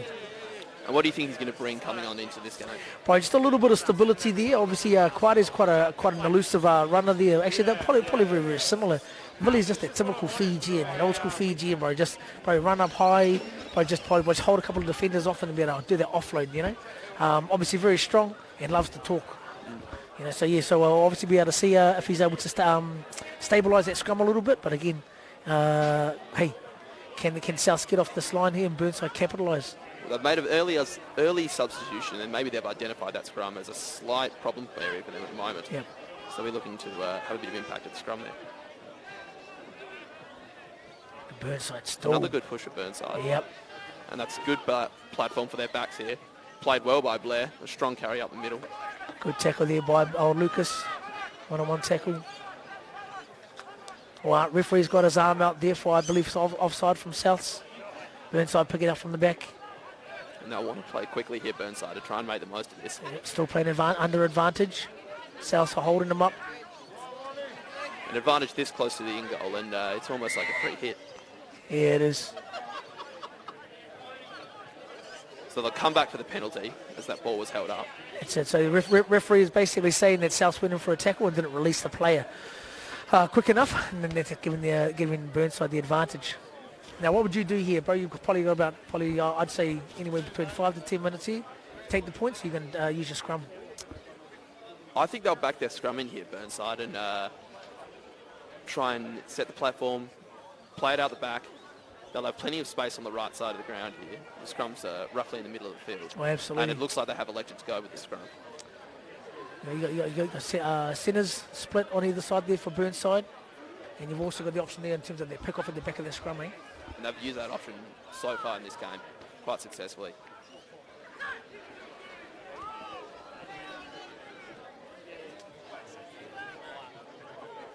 And what do you think he's going to bring coming on into this game? Probably just a little bit of stability there. Obviously, Kawari's quite an elusive runner there. Actually, they're probably very, very similar. Villy's just that typical Fijian, an old school Fijian, bro. Just probably run up high, probably just hold a couple of defenders off and be able to do that offload, you know. Obviously very strong and loves to talk. You know, so we'll obviously be able to see if he's able to stabilise that scrum a little bit. But again, hey, can South get off this line here and Burnside capitalise? They've made an early substitution, and maybe they've identified that scrum as a slight problem area for them at the moment. Yep. So we're looking to have a bit of impact at the scrum there. Burnside still. Another good push at Burnside. Yep. And that's a good platform for their backs here. Played well by Blair. A strong carry up the middle. Good tackle there by old Lucas. One-on-one tackle. All right, referee's got his arm out there for, I believe, offside from Souths. Burnside picking up from the back. And they'll want to play quickly here, Burnside, to try and make the most of this. Yep, still playing under advantage. Souths are holding them up. An advantage this close to the in goal, and it's almost like a free hit. Yeah, it is. So they'll come back for the penalty as that ball was held up. That's it. So the referee is basically saying that South went in for a tackle and didn't release the player quick enough, and then they're giving Burnside the advantage. Now, what would you do here, bro? You've probably got about, I'd say, anywhere between 5 to 10 minutes here. Take the points, you can use your scrum. I think they'll back their scrum in here, Burnside, and try and set the platform, play it out the back. They'll have plenty of space on the right side of the ground here. The scrum's roughly in the middle of the field. Oh, absolutely. And it looks like they have elected to go with the scrum. You got centres split on either side there for Burnside. And you've also got the option there in terms of their pick off at the back of their scrum, eh? And they've used that option so far in this game quite successfully.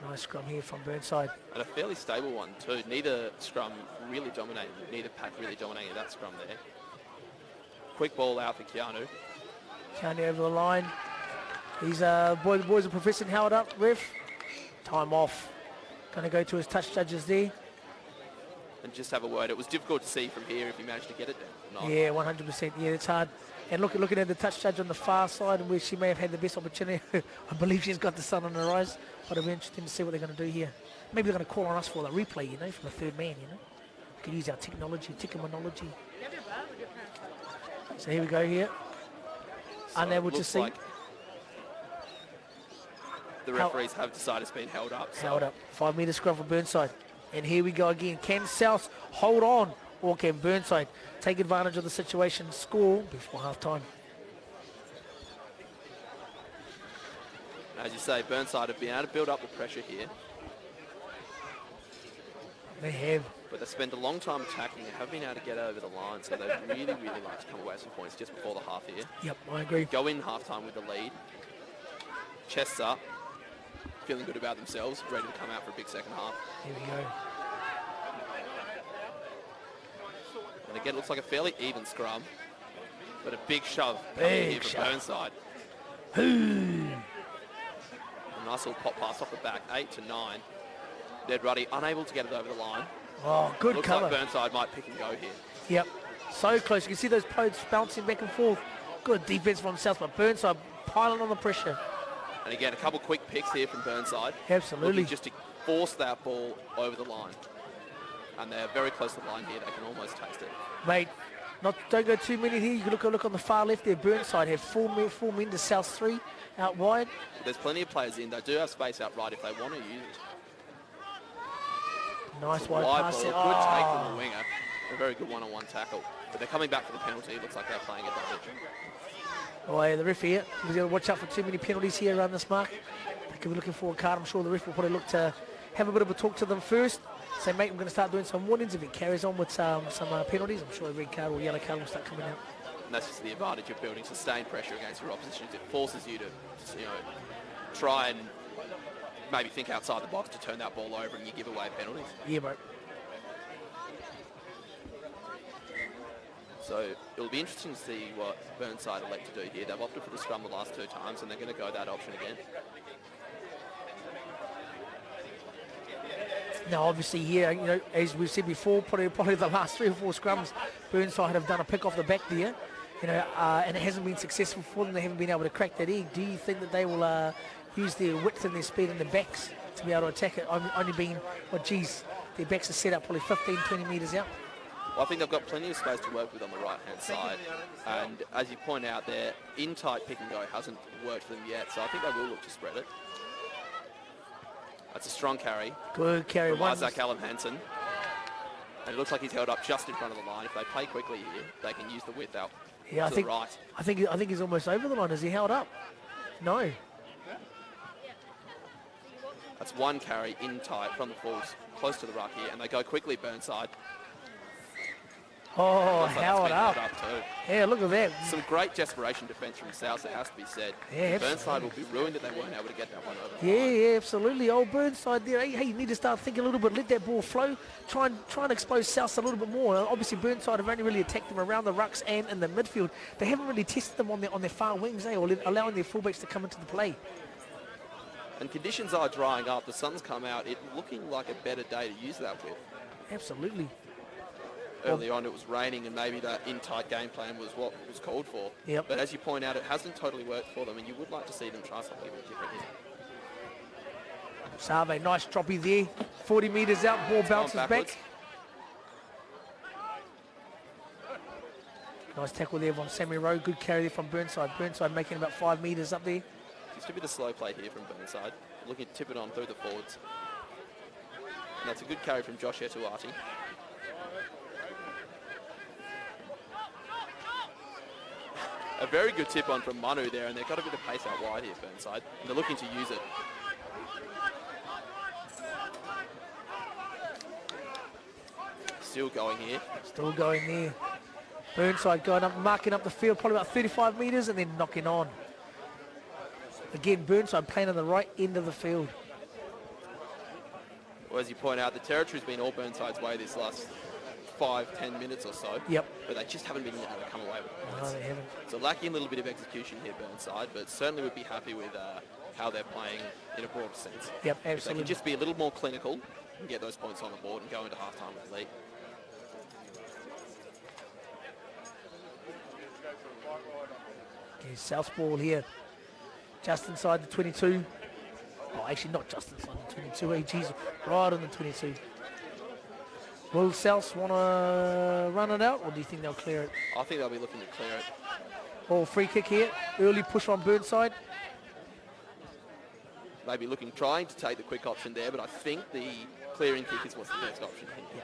Nice scrum here from Burnside. And a fairly stable one too. Neither scrum really dominated, neither pack really dominated that scrum there. Quick ball out for Keanu. Keanu over the line. These boys are professing held up, ref. Time off. Going to go to his touch judges there. And just have a word. It was difficult to see from here if he managed to get it down. Yeah, 100%. Yeah, it's hard. And looking at the touch judge on the far side where she may have had the best opportunity. I believe she's got the sun on her eyes. But it'll be interesting to see what they're going to do here. Maybe they're going to call on us for the replay, from the third man, We could use our technology. So here we go here. So unable to see. Like the referees have decided it's been held up. Held up. 5 metre scrum for Burnside. And here we go again. Can South hold on, or can Burnside take advantage of the situation, score before half-time? As you say, Burnside have been able to build up the pressure here. They have. But they spent a long time attacking and have been able to get over the line, so they really, really like to come away with some points just before the half here. Yep, I agree. Go in half-time with the lead. Chests up. Feeling good about themselves, ready to come out for a big second half. Here we go. And again, it looks like a fairly even scrum, but a big shove Big here from shove. Burnside. A nice little pop pass off the back, 8 to 9. Dead Ruddy unable to get it over the line. Oh, good Looks cover. like Burnside might pick and go here. Yep, so close. You can see those posts bouncing back and forth. Good defense from South, but Burnside piling on the pressure. And again, a couple quick picks here from Burnside. Absolutely. Looking just to force that ball over the line. And they're very close to the line here. They can almost taste it. Mate, don't go too many here. You can look on the far left there. Burnside have four men to South 3 out wide. There's plenty of players in. They do have space out right if they want to use it. Nice It's a wide pass ball, there. a good take from Oh. the winger. A very good one-on-one tackle. But they're coming back for the penalty. It looks like they're playing advantage. Oh, yeah, the ref here. He's got to watch out for too many penalties here around this mark. They could be looking for a card. I'm sure the ref will probably look to have a bit of a talk to them first. Say, mate, we're going to start doing some warnings. If it carries on with some penalties, I'm sure a red card or yellow card will start coming out. And that's just the advantage of building sustained pressure against your opposition. It forces you to, try and maybe think outside the box to turn that ball over and you give away penalties. Yeah, bro. So it'll be interesting to see what Burnside elect to do here. They've opted for the scrum the last 2 times and they're going to go that option again. Now, obviously here, as we've said before, probably the last 3 or 4 scrums, Burnside have done a pick off the back there, and it hasn't been successful for them. They haven't been able to crack that egg. Do you think that they will use their width and their speed in the backs to be able to attack it? Only being, their backs are set up probably 15, 20 metres out. Well, I think they've got plenty of space to work with on the right-hand side. And as you point out, their in-tight pick and go hasn't worked for them yet, so I think they will look to spread it. That's a strong carry. Good carry. From Isaac Allen Hansen. And it looks like he's held up just in front of the line. If they play quickly here, they can use the width out to the right. I think he's almost over the line. Is he held up? No. That's one carry in tight from the forwards, close to the ruck here, and they go quickly Burnside. Oh, Looks like held it's been up. held up too. Yeah, look at that. Some great desperation defence from South, it has to be said. Yeah, Burnside will be ruined that they weren't able to get that one over the Yeah, line. yeah, absolutely. Old Burnside there. Hey, you need to start thinking a little bit. Let that ball flow. Try and expose South a little bit more. Obviously, Burnside have only really attacked them around the rucks and in the midfield. They haven't really tested them on their far wings, or allowing their fullbacks to come into the play. And conditions are drying up. The sun's come out. It's looking like a better day to use that with. Absolutely. early on it was raining and maybe that in-tight game plan was what was called for. Yep. But as you point out, it hasn't totally worked for them, and you would like to see them try something a bit different here. Save, nice droppy there. 40 metres out, ball bounces back. Nice tackle there from Sammy Rowe. Good carry there from Burnside. Burnside making about 5 metres up there. Just a bit of slow play here from Burnside. Looking to tip it on through the forwards. And that's a good carry from Josh Etuati. A very good tip on from Manu there, and they've got a bit of pace out wide here, Burnside. And they're looking to use it. Still going here. Still going there. Burnside going up, marking up the field, probably about 35 metres, and then knocking on. Again, Burnside playing on the right end of the field. Well, as you point out, the territory's been all Burnside's way this last 5-10 minutes or so. Yep. But they just haven't been able to come away with points. No, they haven't. So lacking a little bit of execution here, Burnside, but certainly would be happy with how they're playing in a broader sense. Yep, If they absolutely. can just be a little more clinical and get those points on the board and go into half-time with the lead. Okay, South ball here. Just inside the 22. Oh, actually not just inside the 22. Hey, geez, right on the 22. Will South want to run it out, or do you think they'll clear it? I think they'll be looking to clear it. Oh, free kick here. Early push on Burnside. Maybe trying to take the quick option there, but I think the clearing kick is what's the best option here. Yeah.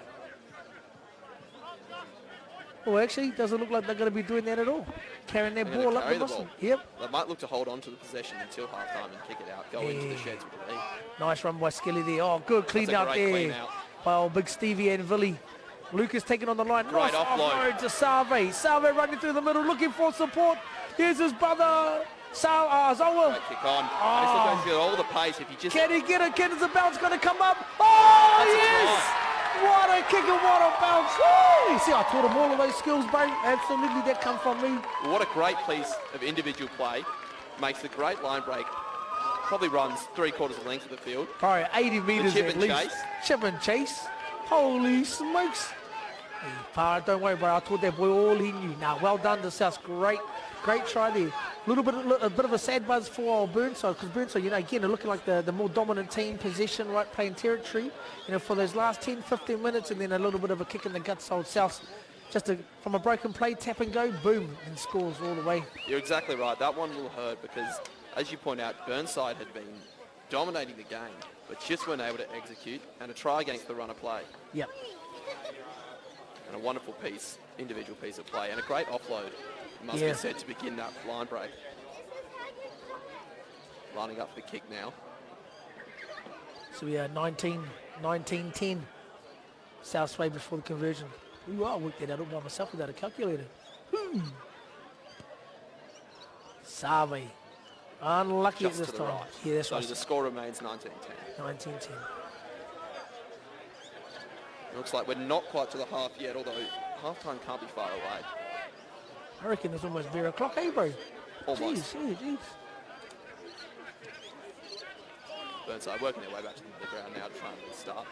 Well, actually, doesn't look like they're going to be doing that at all. Carrying their They're ball gonna up carry the the muscle. ball. Yep. They might look to hold on to the possession until half-time and kick it out, go into the sheds with the lead. Nice run by Skilly there. Oh, good clean That's a out great there. clean out. By old big Stevie and Villy. Lucas taking on the line. Great Nice offload. to Save. Save running through the middle, looking for support. Here's his brother, Zoa. Great kick on. And it's not going to get all the pace if you just... Can he get it? Can the bounce going to come up? Oh, That's a yes! What a kick and what a bounce. Woo! You see, I taught him all of those skills, bro. Absolutely, that come from me. What a great piece of individual play. Makes a great line break. Probably runs 3/4 of the length of the field. Bro, 80 metres chip at and least. chase. Chip and chase. Holy smokes. Hey, Parra, don't worry, bro. I taught that boy all he knew. Now, well done to South. Great try there. A bit of a sad buzz for Burnside, because Burnside, again, are looking like the more dominant team, possession, right, playing territory, for those last 10, 15 minutes, and then a little bit of a kick in the guts. Old South, from a broken play, tap and go, boom, and scores all the way. You're exactly right. That one will hurt because, as you point out, Burnside had been dominating the game, but just weren't able to execute, and a try against the run of play. Yep. And a wonderful individual piece of play, and a great offload, must be said, to begin that line break. Lining up for the kick now. So we are 19-10. South Sway before the conversion. Ooh, I worked that out all by myself without a calculator. Save. Unlucky Just at this to the time. right. Yeah, that's So right. the score remains 19-10. 19-10. Looks like we're not quite to the half yet, although half-time can't be far away. I reckon it's almost 0 o'clock, eh, bro? Almost. Jeez. Burnside working their way back to the ground now to try and restart.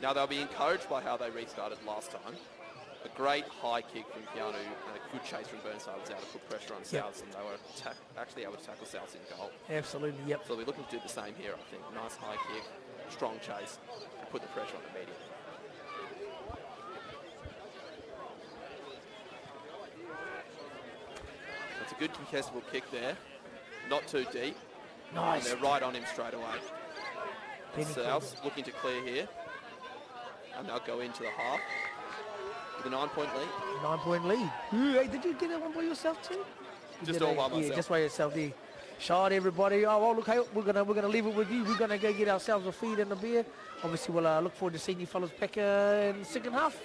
Now they'll be encouraged by how they restarted last time. A great high kick from Keanu and a good chase from Burnside was able to put pressure on Souths, and they were actually able to tackle Souths in goal. Absolutely, yep. So they'll be looking to do the same here, I think. Nice high kick, strong chase, and put the pressure on the medium. That's a good contestable kick there. Not too deep. Nice. And they're right on him straight away. Penny Souths looking to clear here. And they'll go into the half with a 9-point lead. 9-point lead. Ooh, hey, did you get that one by yourself too? Just all by myself. Yeah, just by yourself there. Shot everybody. Oh, well, look, hey, we're gonna leave it with you. We're gonna go get ourselves a feed and a beer. Obviously, we'll look forward to seeing you fellas back in the second half.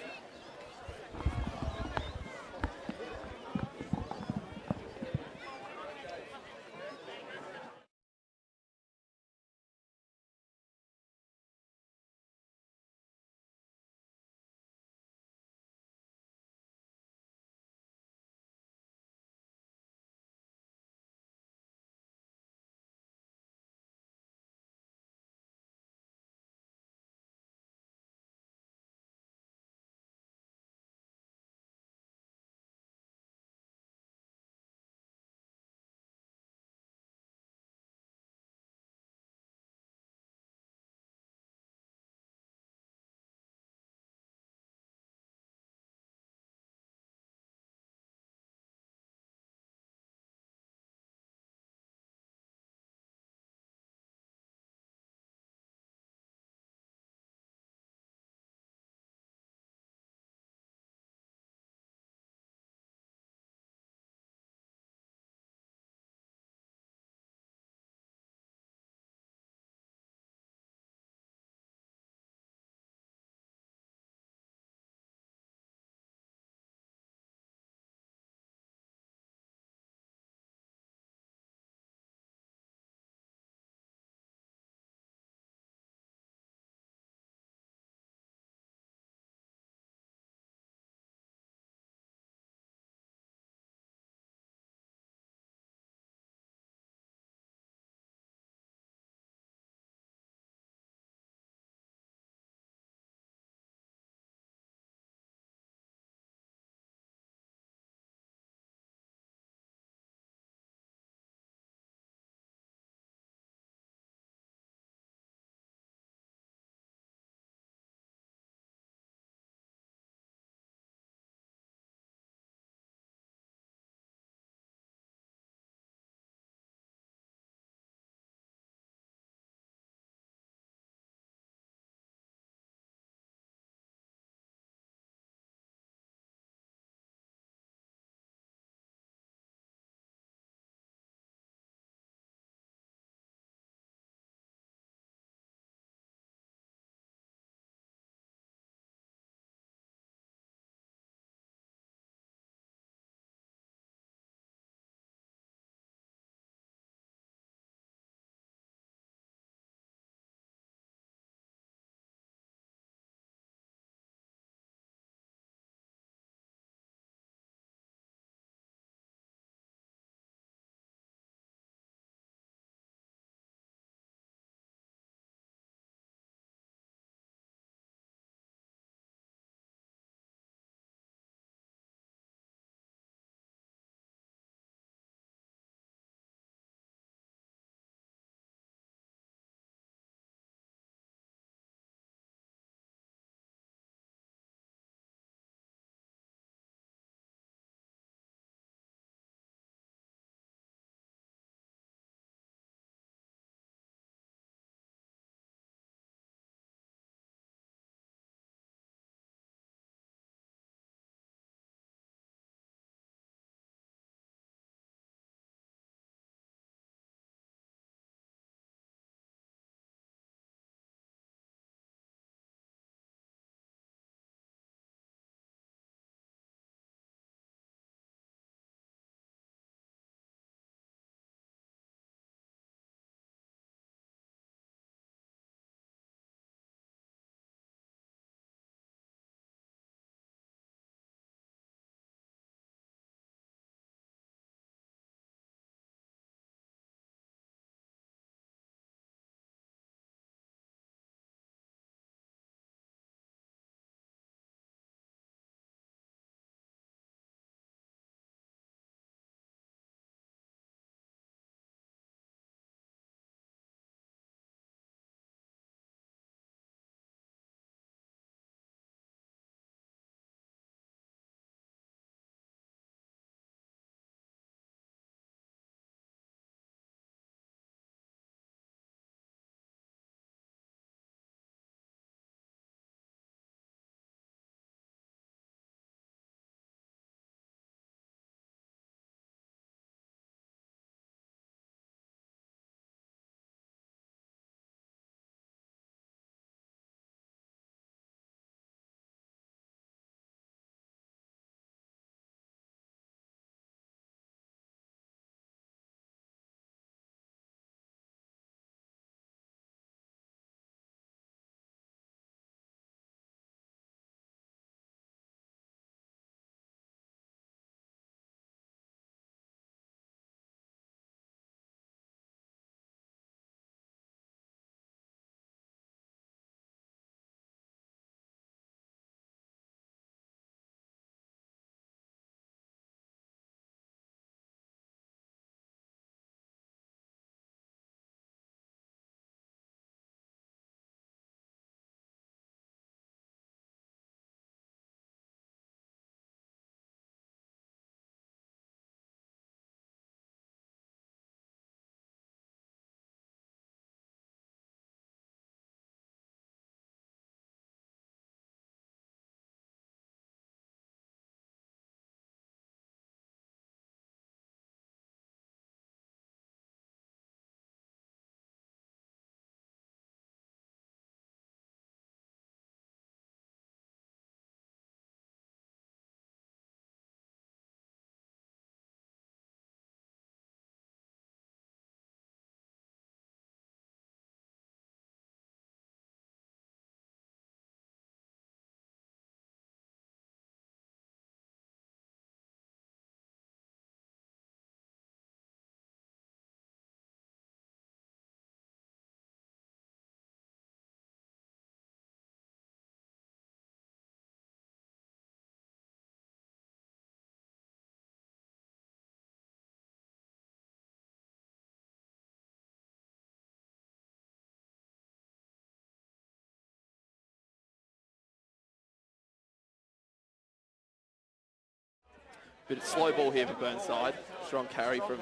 Bit of slow ball here for Burnside. Strong carry from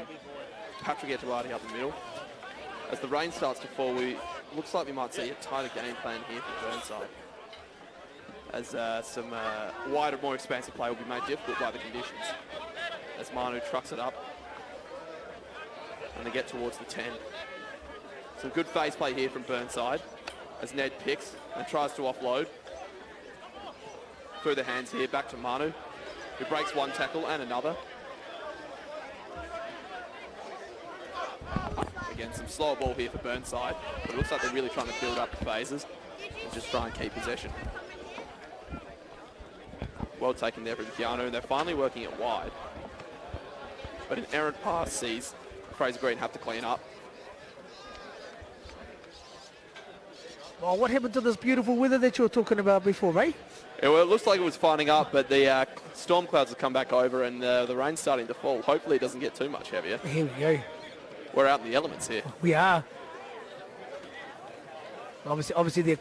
Patrick Etuardi up the middle. As the rain starts to fall, looks like we might see a tighter game plan here for Burnside. As some wider, more expansive play will be made difficult by the conditions. As Manu trucks it up. And they get towards the 10. Some good face play here from Burnside. As Ned picks and tries to offload. Through the hands here, back to Manu, who breaks one tackle and another. Again, some slower ball here for Burnside, but it looks like they're really trying to build up the phases and just try and keep possession. Well taken there from Keanu, and they're finally working it wide. But an errant pass sees Fraser Green have to clean up. Well, what happened to this beautiful weather that you were talking about before, Ray? Yeah, well, it looks like it was finding up, but the storm clouds have come back over and the rain's starting to fall. Hopefully it doesn't get too much heavier. Here we go. We're out in the elements here. We are. Obviously the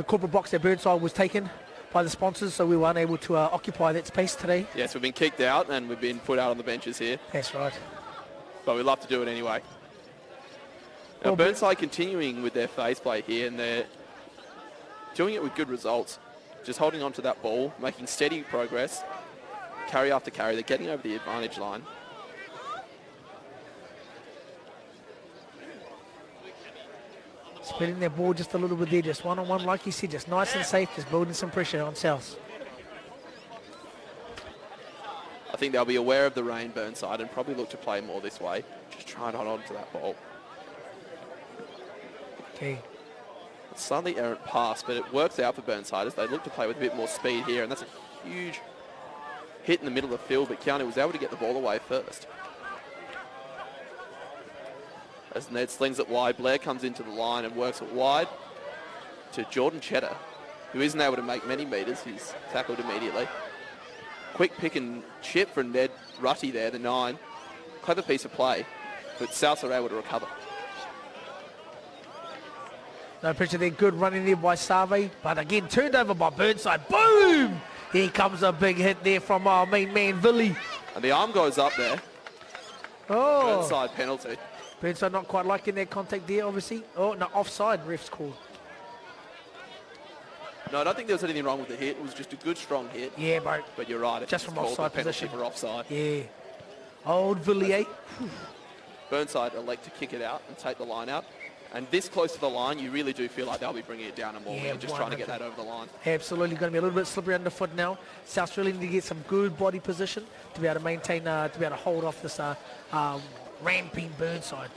corporate box at Burnside was taken by the sponsors, so we were unable to occupy that space today. Yes, we've been kicked out and we've been put out on the benches here. That's right. But we love to do it anyway. Now, Well, Burnside continuing with their phase play here, and they're doing it with good results. Just holding on to that ball, making steady progress, carry after carry. They're getting over the advantage line. Spinning their ball just a little bit there, just one-on-one, like you said, just nice and safe, just building some pressure on South. I think they'll be aware of the rain, Burnside, and probably look to play more this way. Just try and hold on to that ball. Okay. Slightly errant pass, but it works out for Burnside as they look to play with a bit more speed here, and that's a huge hit in the middle of the field, but Keanu was able to get the ball away first. As Ned slings it wide, Blair comes into the line and works it wide to Jordan Cheddar, who isn't able to make many metres. He's tackled immediately. Quick pick and chip from Ned Rutty there, the 9. Clever piece of play, but Souths are able to recover. No pressure there, good running there by Save, but again turned over by Burnside. Boom! Here comes a big hit there from our main man, Villy. And the arm goes up there. Oh, Burnside penalty. Burnside not quite liking their contact there, obviously. Oh, no, offside, ref's called. No, I don't think there was anything wrong with the hit. It was just a good, strong hit. Yeah, bro. But you're right. Just from offside position. For offside. Yeah. Old Villy, eh? Burnside elect to kick it out and take the line out. And this close to the line, you really do feel like they'll be bringing it down and more. Yeah, Just trying to get that over the line. Absolutely, going to be a little bit slippery underfoot now. South really need to get some good body position to be able to maintain, to be able to hold off this ramping Burnside.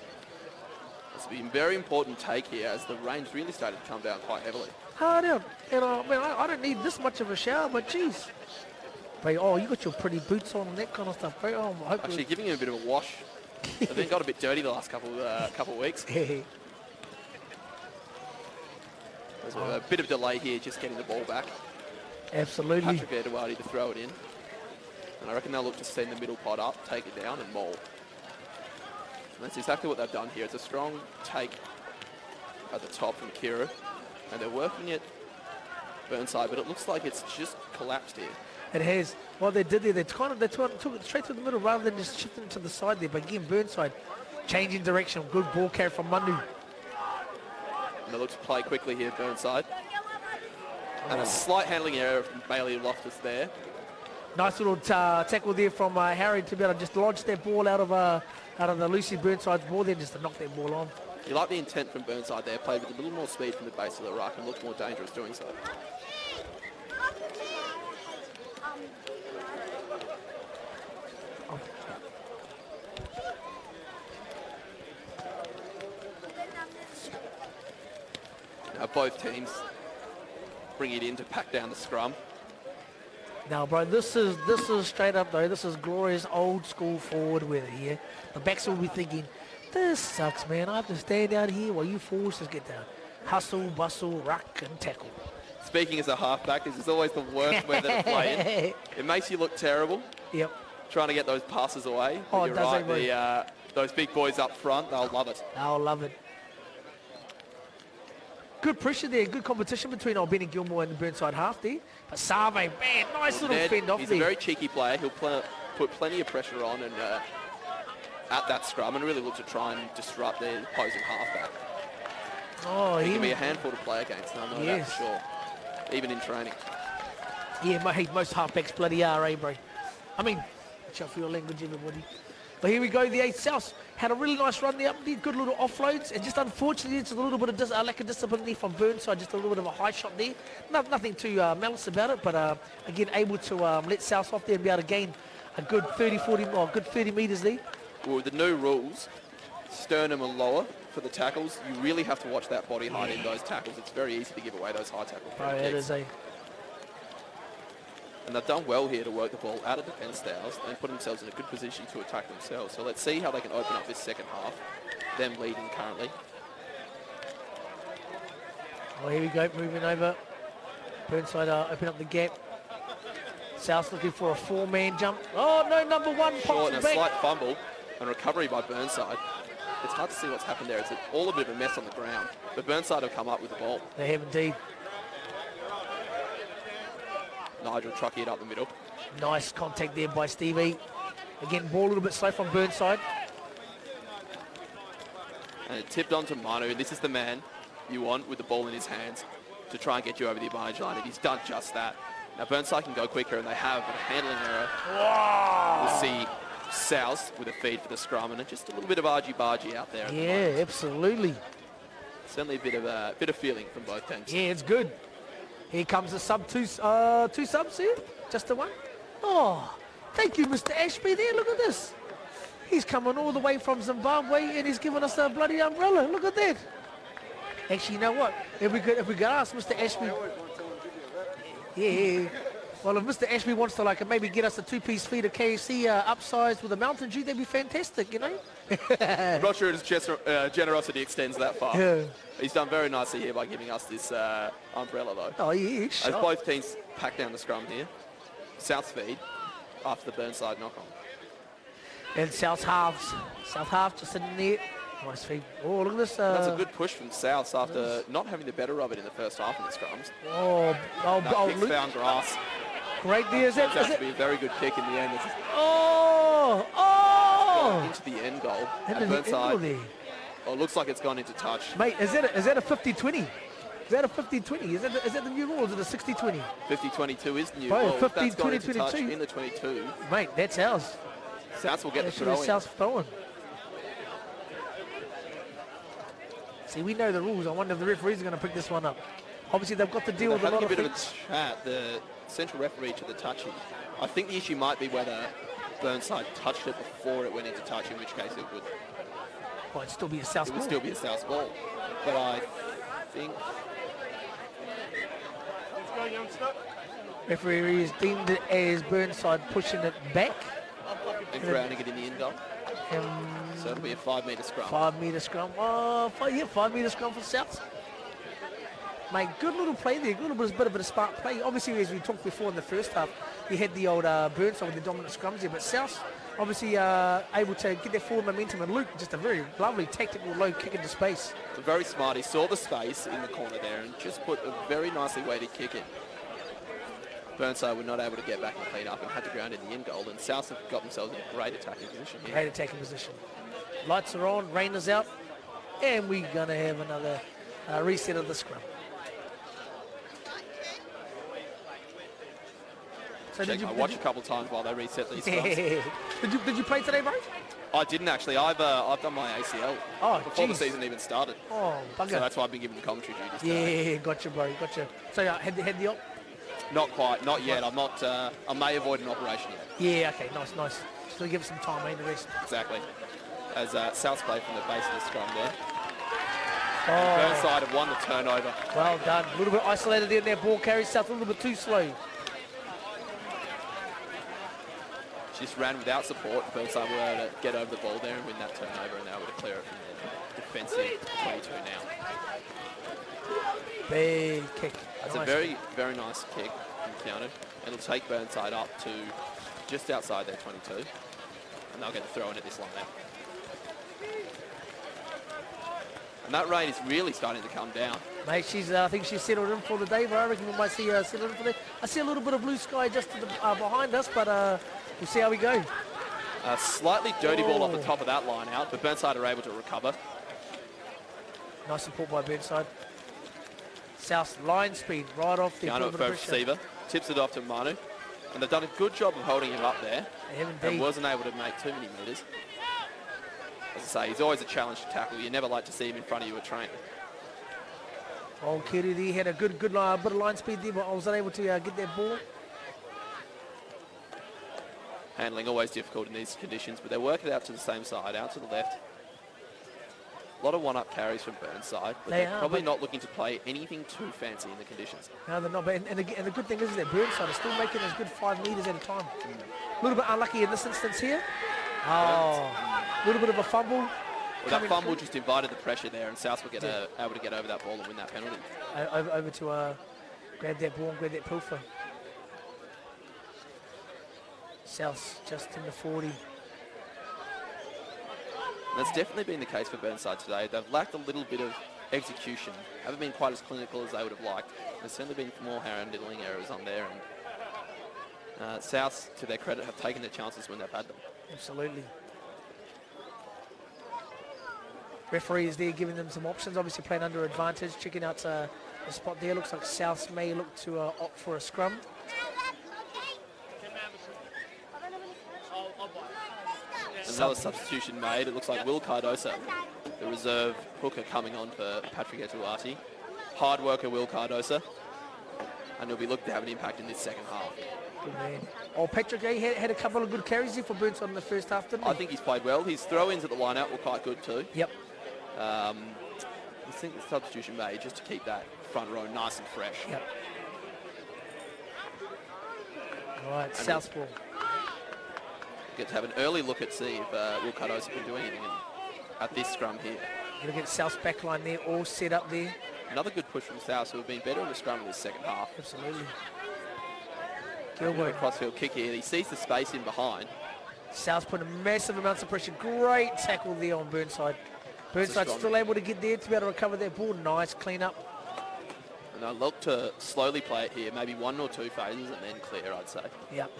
It's been a very important take here as the rain's really started to come down quite heavily. Hard out. And I don't need this much of a shower, but geez. Bro, oh, you got your pretty boots on and that kind of stuff, bro. Oh, I hope Actually, giving him a bit of a wash. They've been got a bit dirty the last couple of weeks. There's a bit of delay here, just getting the ball back. Absolutely. Patrick Etuardi to throw it in. And I reckon they'll look to send the middle pod up, take it down and maul. And that's exactly what they've done here. It's a strong take at the top from Kira. And they're working it Burnside, but it looks like it's just collapsed here. It has. What they did there, they took it straight to the middle rather than just shifting it to the side there. But again, Burnside changing direction. Good ball carry from Mundu. And they look to play quickly here, Burnside. And a slight handling error from Bailey Loftus there. Nice little tackle there from Harry to be able to just lodge that ball out of the Lucy Burnside's ball there, just to knock that ball on. You like the intent from Burnside there, played with a little more speed from the base of the ruck and looked more dangerous doing so. Now both teams bring it in to pack down the scrum. Now, bro, this is straight up though. This is glorious old school forward weather here. The backs will be thinking, this sucks, man. I have to stand down here while you forwards just get down. Hustle, bustle, ruck, and tackle. Speaking as a halfback, this is always the worst weather to play in. It makes you look terrible. Yep. Trying to get those passes away. But you're right, those big boys up front, they'll love it. They'll love it. Good pressure there, good competition between Benny Gilmore and the Burnside half there. But Save, man, nice little fend off he's there. a very cheeky player. He'll put plenty of pressure on and at that scrum and really look to try and disrupt their opposing halfback. Oh, He can be a handful to play against, I know that for sure, even in training. Yeah, mate, most halfbacks bloody are, bro? I mean, watch out for your language, everybody. But here we go, the 8 South had a really nice run there, good little offloads, and just unfortunately it's a little bit of lack of discipline there from Burnside, just a little bit of a high shot there. Nothing too malice about it, but again, able to let South off there and be able to gain a good 30 metres there. Well, with the new rules, sternum and lower for the tackles, you really have to watch that body height in those tackles. It's very easy to give away those high tackles. Oh, it is And they've done well here to work the ball out of defence styles and put themselves in a good position to attack themselves. So let's see how they can open up this second half. Them leading currently. Oh, here we go, moving over. Burnside open up the gap. South looking for a 4-man jump. Oh no, number 1 pops Short it and a back. slight fumble and recovery by Burnside. It's hard to see what's happened there. It's all a bit of a mess on the ground. But Burnside have come up with the ball. They have indeed. Nigel trucking it up the middle. Nice contact there by Stevie. Again, ball a little bit slow from Burnside. And it tipped on to Manu. This is the man you want with the ball in his hands to try and get you over the advantage line. And he's done just that. Now Burnside can go quicker, and they have, but a handling error. Wow. We'll see South with a feed for the scrum, and just a little bit of argy-bargy out there. Yeah, absolutely. Certainly a bit of feeling from both teams. Yeah, it's good. Here comes the sub, two subs here. Just the one. Oh, thank you, Mr. Ashby there. Look at this. He's coming all the way from Zimbabwe, and he's giving us a bloody umbrella. Look at that. Actually, you know what? If we could ask Mr. Ashby. Yeah. Well, if Mr. Ashby wants to maybe get us a 2-piece feed of KFC upsized with a Mountain Dew, that'd be fantastic, you know? I'm not sure his generosity extends that far. Yeah. He's done very nicely here by giving us this umbrella, though. Oh, yeah, As sure. both teams pack down the scrum here. South's feed after the Burnside knock-on. And South half just sitting there. Nice feed. Oh, look at this. That's a good push from South after not having the better of it in the first half in the scrums. Luke. Found grass. Great there. Is It's that? to be a very good kick in the end. It's just Oh! into the end goal. Into And the Burnside, end there. oh, it looks like it's gone into touch. Mate, is that a 50-20? Is that a 50-20? Is that the new rule? Is it a 60-20? 50-22 is the new Bro, rule. 50, That's gone 20, into touch 22. in the 22. Mate, that's ours. South will get the Actually, throw in. South throwing. See, we know the rules. I wonder if the referees are going to pick this one up. Obviously, they've got to deal with a lot Having of a bit of things. a chat, the central referee to the touching. I think the issue might be whether Burnside touched it before it went into touch, in which case it would Well, it'd still be a South ball. still be a South ball. But I think Referee has deemed it as Burnside pushing it back. and grounding it in the end goal. So it'll be a 5-metre scrum. 5-metre scrum. 5-metre scrum for South. Mate, good little play there. Good little bit of a smart play. Obviously, as we talked before in the first half, you had the old Burnside with the dominant scrums there, but South obviously able to get their forward momentum, and Luke just a very lovely tactical low kick into space. Very smart. He saw the space in the corner there and just put a very nicely weighted kick in. Burnside were not able to get back and clean up and had to ground in the end goal, and South have got themselves in a great attacking position here. Great attacking position. Lights are on, rain is out, and we're going to have another reset of the scrum. So I watch a couple of times while they reset these scrums. Did you play today, bro? I didn't actually. I've done my ACL before the geez. season even started. Oh, bugger. So that's why I've been given the commentary duties today. Yeah, gotcha, bro, gotcha. So had the op? Not quite, not yet. I'm not. I may avoid an operation yet. Yeah, okay, nice. So give it some time, to rest. Exactly. As South's play from the base of the scrum there. Oh, Burnside have won the turnover. well done. A little bit isolated in there. Ball carry South a little bit too slow. Just ran without support. Burnside were able to get over the ball there and win that turnover, and they were able to clear it from the defensive 22 now. Big kick. That's Nice. a very, very nice kick from Keanu. It'll take Burnside up to just outside their 22, and they'll get the throw in at this line now. And that rain is really starting to come down. Mate, I think she's settled in for the day, but I reckon we might see her settled in for the day. I see a little bit of blue sky just to the, behind us, but We'll see how we go. A slightly dirty ball off the top of that line out, but Burnside are able to recover. Nice support by Burnside. South line speed right off the Keanu at first receiver. Tips it off to Manu. And they've done a good job of holding him up there. And wasn't able to make too many metres. As I say, he's always a challenge to tackle. You never like to see him in front of you at training. Oh, Kiriti had a good bit of line speed there, but I was unable to get that ball. Handling always difficult in these conditions, but they work it out to the same side, out to the left. A lot of one-up carries from Burnside, but they're probably not looking to play anything too fancy in the conditions. No, they're not. But and the good thing is that Burnside is still making as good 5 metres at a time. A little bit unlucky in this instance here. Oh, a little bit of a fumble. Well, that fumble just invited the pressure there, and South will get able to get over that ball and win that penalty. Over to grab that ball and grab that pilfer. South just in the 40. That's definitely been the case for Burnside today. They've lacked a little bit of execution. Haven't been quite as clinical as they would have liked. There's certainly been more handling errors on there, and South, to their credit, have taken their chances when they've had them. Absolutely. Referee is there giving them some options, obviously playing under advantage, checking out the spot there. Looks like South may look to opt for a scrum. Another substitution made. It looks like Will Cardosa, the reserve hooker, coming on for Patrick Etuati. Hard worker Will Cardosa, and he'll be looking to have an impact in this second half. Good man. Oh, Patrick had a couple of good carries here for Burnside in the first half, didn't he? I think he's played well. His throw-ins at the line-out were quite good too. Yep. I think the substitution made just to keep that front row nice and fresh. Yep. All right, Southpaw. Get to have an early look at see if Will Cardosa can do anything at this scrum here. Going to get South's back line there, all set up there. Another good push from South, who have been better in the scrum in this second half. Absolutely. Gilbert. Crossfield kick here. He sees the space in behind. South's putting massive amounts of pressure. Great tackle there on Burnside. Burnside's still able to get there to be able to recover that ball. Nice clean up. And they'll look to slowly play it here, maybe 1 or 2 phases and then clear, I'd say. Yep.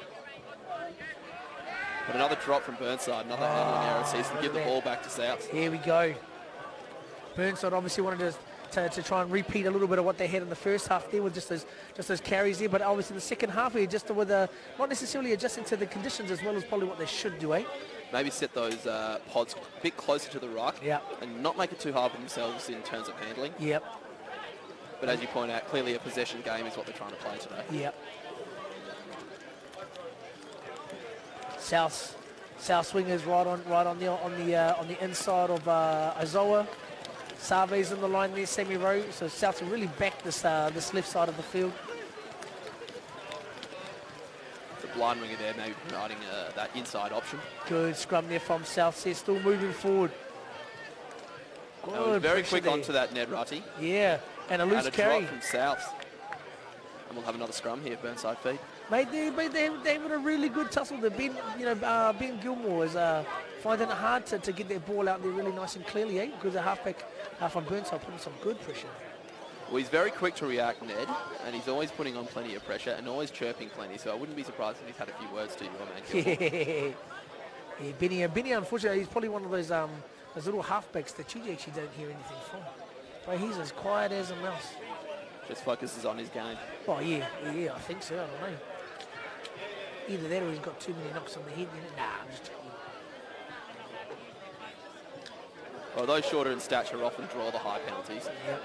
But another drop from Burnside, another handling error. Sees to give the ball back to South. Here we go. Burnside obviously wanted to try and repeat a little bit of what they had in the first half there with just those carries there, but obviously in the second half here, just with not necessarily adjusting to the conditions as well as probably what they should do, eh? Maybe set those pods a bit closer to the ruck. Yep. And not make it too hard for themselves in terms of handling. Yep. But as you point out, clearly a possession game is what they're trying to play today. Yep. South swingers right on the inside of Azoa. Save's in the line there, semi-row. So South will really back this left side of the field. The blind winger there, maybe providing that inside option. Good scrum there from South. They're still moving forward. Good very quick onto that Ned Rutty. Yeah, and a loose carry. Drop from South. And we'll have another scrum here, Burnside feed. Mate, they had a really good tussle. Ben Gilmore is finding it hard to get their ball out there really nice and clearly, eh? Because the halfback from Burnside putting some good pressure. Well, he's very quick to react, Ned, and he's always putting on plenty of pressure and always chirping plenty, so I wouldn't be surprised if he's had a few words to you, man. Yeah, Benny, unfortunately, he's probably one of those little halfbacks that you actually don't hear anything from. But he's as quiet as a mouse. Just focuses on his game. Oh, yeah, I think so, I don't know. Either that or he's got too many knocks on the head. Nah, I'm just joking. Well, those shorter in stature often draw the high penalties. Yep.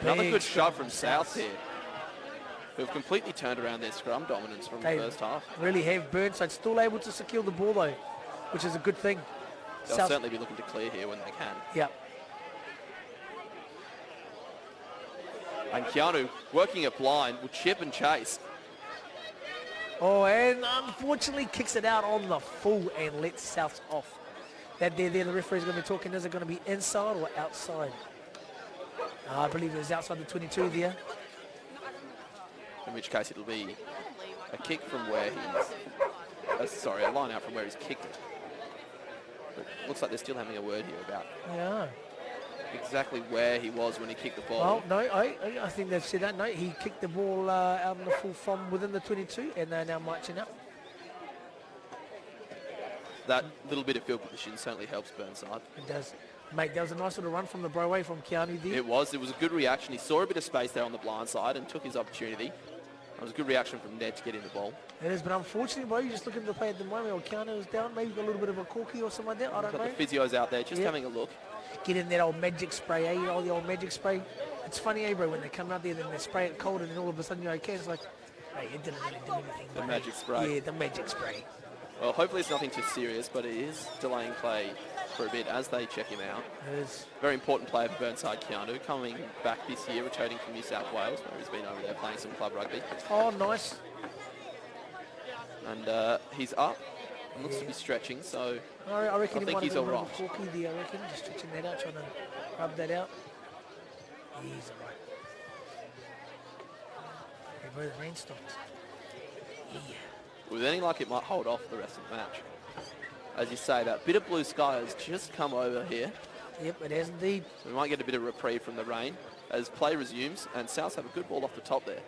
Another good shove from South here, who've completely turned around their scrum dominance from the first half. Really have. Burnside still able to secure the ball, though, which is a good thing. They'll certainly be looking to clear here when they can. Yep. And Keanu, working it blind, will chip and chase. Oh, and unfortunately kicks it out on the full and lets South off. That there, the referee's going to be talking, is it going to be inside or outside? I believe it was outside the 22 there. In which case it'll be a kick from where he's... a line out from where he's kicked it. But it looks like they're still having a word here about... Yeah. exactly where he was when he kicked the ball. Well, no, I think they've said that. No, he kicked the ball out in the full from within the 22, and they're now marching up. That little bit of field position certainly helps Burnside. It does. Mate, there was a nice little run from the breakaway from Keanu there. It was a good reaction. He saw a bit of space there on the blind side and took his opportunity. It was a good reaction from Ned to get in the ball. It is, but unfortunately, bro, you just looking at the play at the moment, or Keanu was down, maybe got a little bit of a corky or something like that, I don't know. Got the physios out there just having a look. Get in that old magic spray, eh? All the old magic spray. It's funny, eh, bro, when they come out there, then they spray it cold, and then all of a sudden you're okay. It's like, hey, it didn't really do anything. The magic spray. Yeah, the magic spray. Well, hopefully it's nothing too serious, but it is delaying play for a bit as they check him out. It is. Very important player for Burnside, Keanu, coming back this year, returning from New South Wales, where he's been over there playing some club rugby. Oh, nice. And he's up and looks to be stretching, so I reckon he think might he's have all been right. corky there, I reckon. Just stretching that out, trying to rub that out. He's all right. Hey, bro, the rain stopped. Yeah. With any luck, it might hold off the rest of the match. As you say, that bit of blue sky has just come over here. Yep, it has indeed. So we might get a bit of reprieve from the rain as play resumes, and Souths have a good ball off the top there.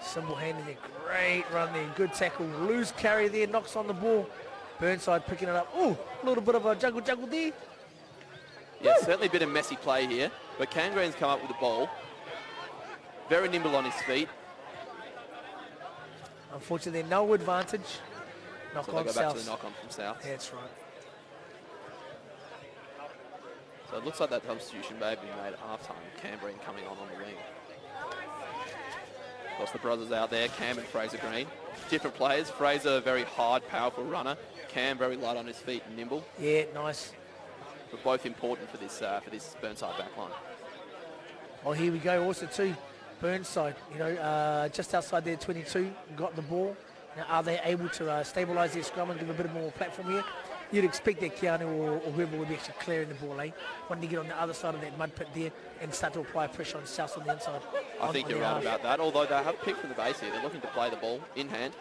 Single-handed there, great run there, good tackle, loose carry there, knocks on the ball. Burnside picking it up. Oh, a little bit of a juggle there. Yeah, certainly a bit of messy play here, but Cangreen's come up with the ball. Very nimble on his feet. Unfortunately, no advantage. Knock So they on go back South. to the knock on from South. That's right. So it looks like that substitution may have been made at half-time. Cambreen coming on the wing. Of course, the brothers out there, Cam and Fraser Green. Different players. Fraser, very hard, powerful runner. Cam, very light on his feet and nimble. Yeah, nice. But both important for this Burnside backline. Oh, here we go also too. Burnside, just outside their 22, got the ball. Now, are they able to stabilise their scrum and give a bit more platform here? You'd expect that Keanu or whoever would be actually clearing the ball, eh? When they get on the other side of that mud pit there and start to apply pressure on South on the inside. I think you're right about that, although they have picked from the base here. They're looking to play the ball in hand.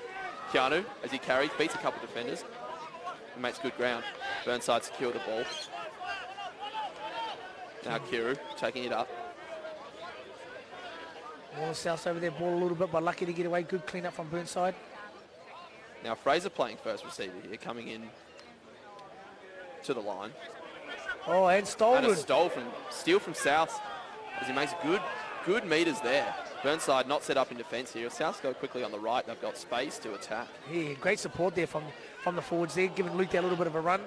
Keanu, as he carries, beats a couple of defenders and makes good ground. Burnside secure the ball. Now Kiru taking it up. More South over there, ball a little bit, but lucky to get away. Good clean up from Burnside. Now Fraser playing first receiver here, coming in to the line. Oh, and stolen. And a steal from South as he makes good meters there. Burnside not set up in defence here. South go quickly on the right. They've got space to attack. Yeah, great support there from the forwards there, giving Luke there a little bit of a run.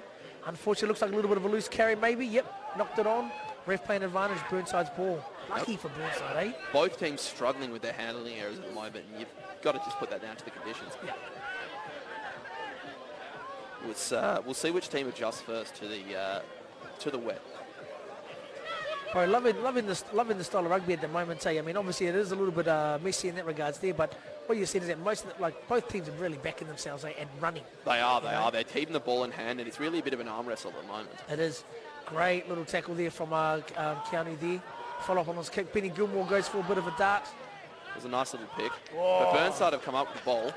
Unfortunately, looks like a little bit of a loose carry maybe. Yep, knocked it on. Ref playing advantage, Burnside's ball. Lucky for Burnside, eh? Both teams struggling with their handling errors at the moment, and you've got to just put that down to the conditions. Yeah. We'll see which team adjusts first to the wet. Bro, loving the style of rugby at the moment, eh? I mean, obviously it is a little bit messy in that regards there, but what you said is that most of both teams are really backing themselves, eh, and running. They are. They're keeping the ball in hand, and it's really a bit of an arm wrestle at the moment. It is. Great little tackle there from Keanu there. Follow up on his kick. Benny Gilmore goes for a bit of a dart. It was a nice little pick. Whoa. But Burnside have come up with the ball.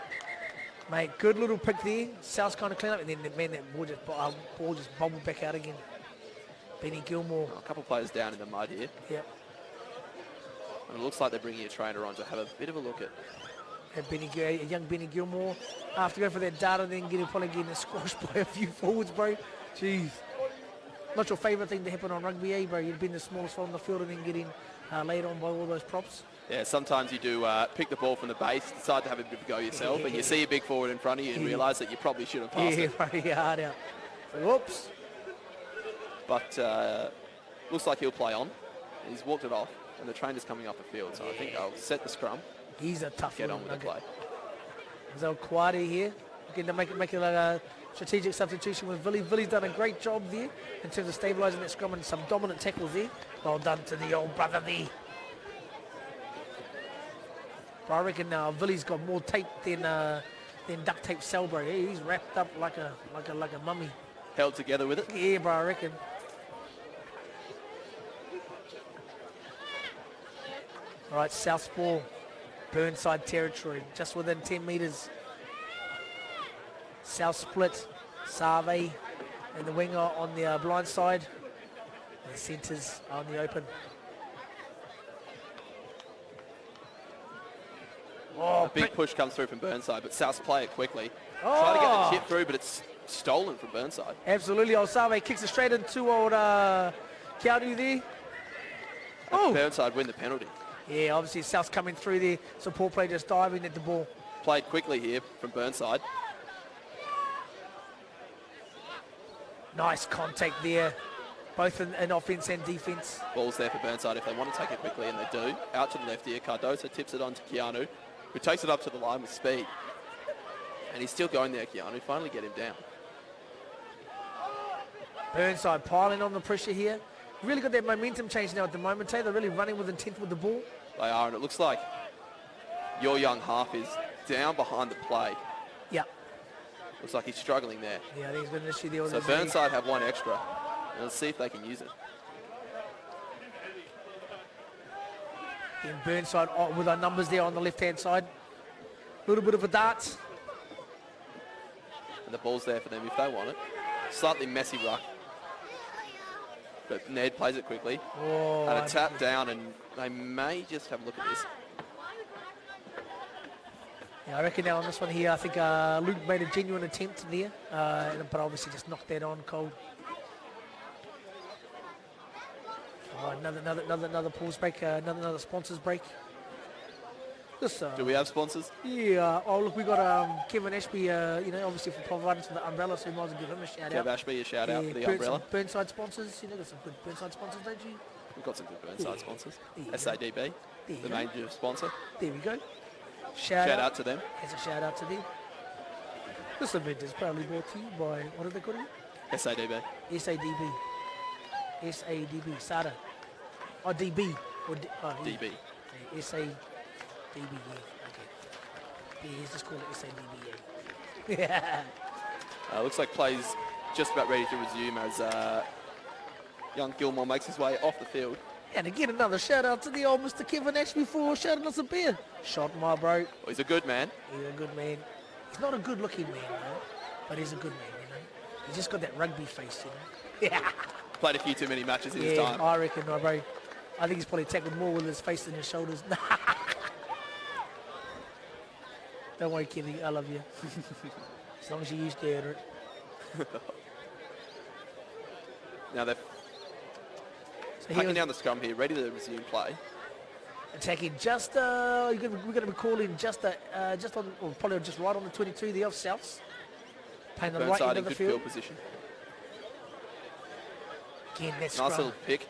Mate, good little pick there. South's kind of clean up, and then that ball just bobbled back out again. Benny Gilmore. A couple of players down in the mud here. Yep. And it looks like they're bringing a trainer on to have a bit of a look at. And young Benny Gilmore. After going for that dart and then probably getting squashed by a few forwards, bro. Jeez. Not your favourite thing to happen on rugby, eh, bro? You've been the smallest one on the field and then getting laid on by all those props. Yeah, sometimes you do pick the ball from the base, decide to have a bit of a go yourself, and you see a big forward in front of you and realise that you probably should have passed it. Pretty hard out. Whoops. But looks like he'll play on. He's walked it off, and the trainer's coming up the field, so I think they'll set the scrum. He's a tough Get on with the play. There's El Kwadi here, looking to make it like a strategic substitution with Villy. Villy's done a great job there in terms of stabilising that scrum and some dominant tackles there. Well done to the old brother there. But I reckon now Villy's got more tape than duct tape cell, bro. He's wrapped up like a mummy. Held together with it. Yeah, bro, I reckon. All right, South ball, Burnside territory, just within 10 metres. South split, Save and the winger on the blind side. The centres on the open. Oh, A big push comes through from Burnside, but Souths play it quickly. Oh. Try to get the chip through, but it's stolen from Burnside. Absolutely. Osave kicks it straight into old Keanu there. And Burnside win the penalty. Yeah, obviously South's coming through there. Support play just diving at the ball. Played quickly here from Burnside. Nice contact there, both in offence and defence. Ball's there for Burnside if they want to take it quickly, and they do. Out to the left here. Cardoso tips it on to Keanu, who takes it up to the line with speed. And he's still going there, Keanu. Finally get him down. Burnside piling on the pressure here. Really got that momentum change now at the moment. They're really running with intent with the ball. They are, and it looks like your young half is down behind the play. Yeah. Looks like he's struggling there. Yeah, I think he's got an issue there. So Burnside have one extra. And let's see if they can use it. And Burnside with our numbers there on the left-hand side. A little bit of a dart. And the ball's there for them if they want it. Slightly messy ruck. But Ned plays it quickly. Oh, And a tap down, and they may just have a look at this. yeah, I reckon now on this one here, I think Luke made a genuine attempt there, but obviously just knocked that on cold. Oh, another pause break, another sponsors break. This, Do we have sponsors? Yeah. Oh, look, we got Kevin Ashby, obviously for providing us with the umbrella, so we might as well give him a shout out. Kev Ashby, a shout out for the umbrella. Burnside sponsors, got some good Burnside sponsors, don't you? We've got some good Burnside sponsors. Yeah. SADB, the main sponsor. There we go. Shout out to them. As a shout out to them. This event is proudly brought to you by, what are they called? SADB. SADB. SADB. SADA. Or DB. Or DB. Yeah, SADB, yeah. Okay. Yeah, let's just call it SADB, yeah. Looks like play's just about ready to resume as young Gilmore makes his way off the field. And again, another shout out to the old Mr. Kevin Ashby for shouting us a beer. Shot my bro. Well, he's a good man. He's a good man. He's not a good looking man, though, but he's a good man, He's just got that rugby face, Yeah. Played a few too many matches in his Yeah, time. I reckon, my bro. I think he's probably tackled more with his face than his shoulders. Don't worry, Kevin. I love you. As long as you use deodorant. Now they're hacking down the scrum here, ready to resume play. Attacking just, we're going to be calling just on, or probably just right on the 22, the off Souths. Playing the right Burnside end in of the good field. field position. Again, that Nice scrum. little pick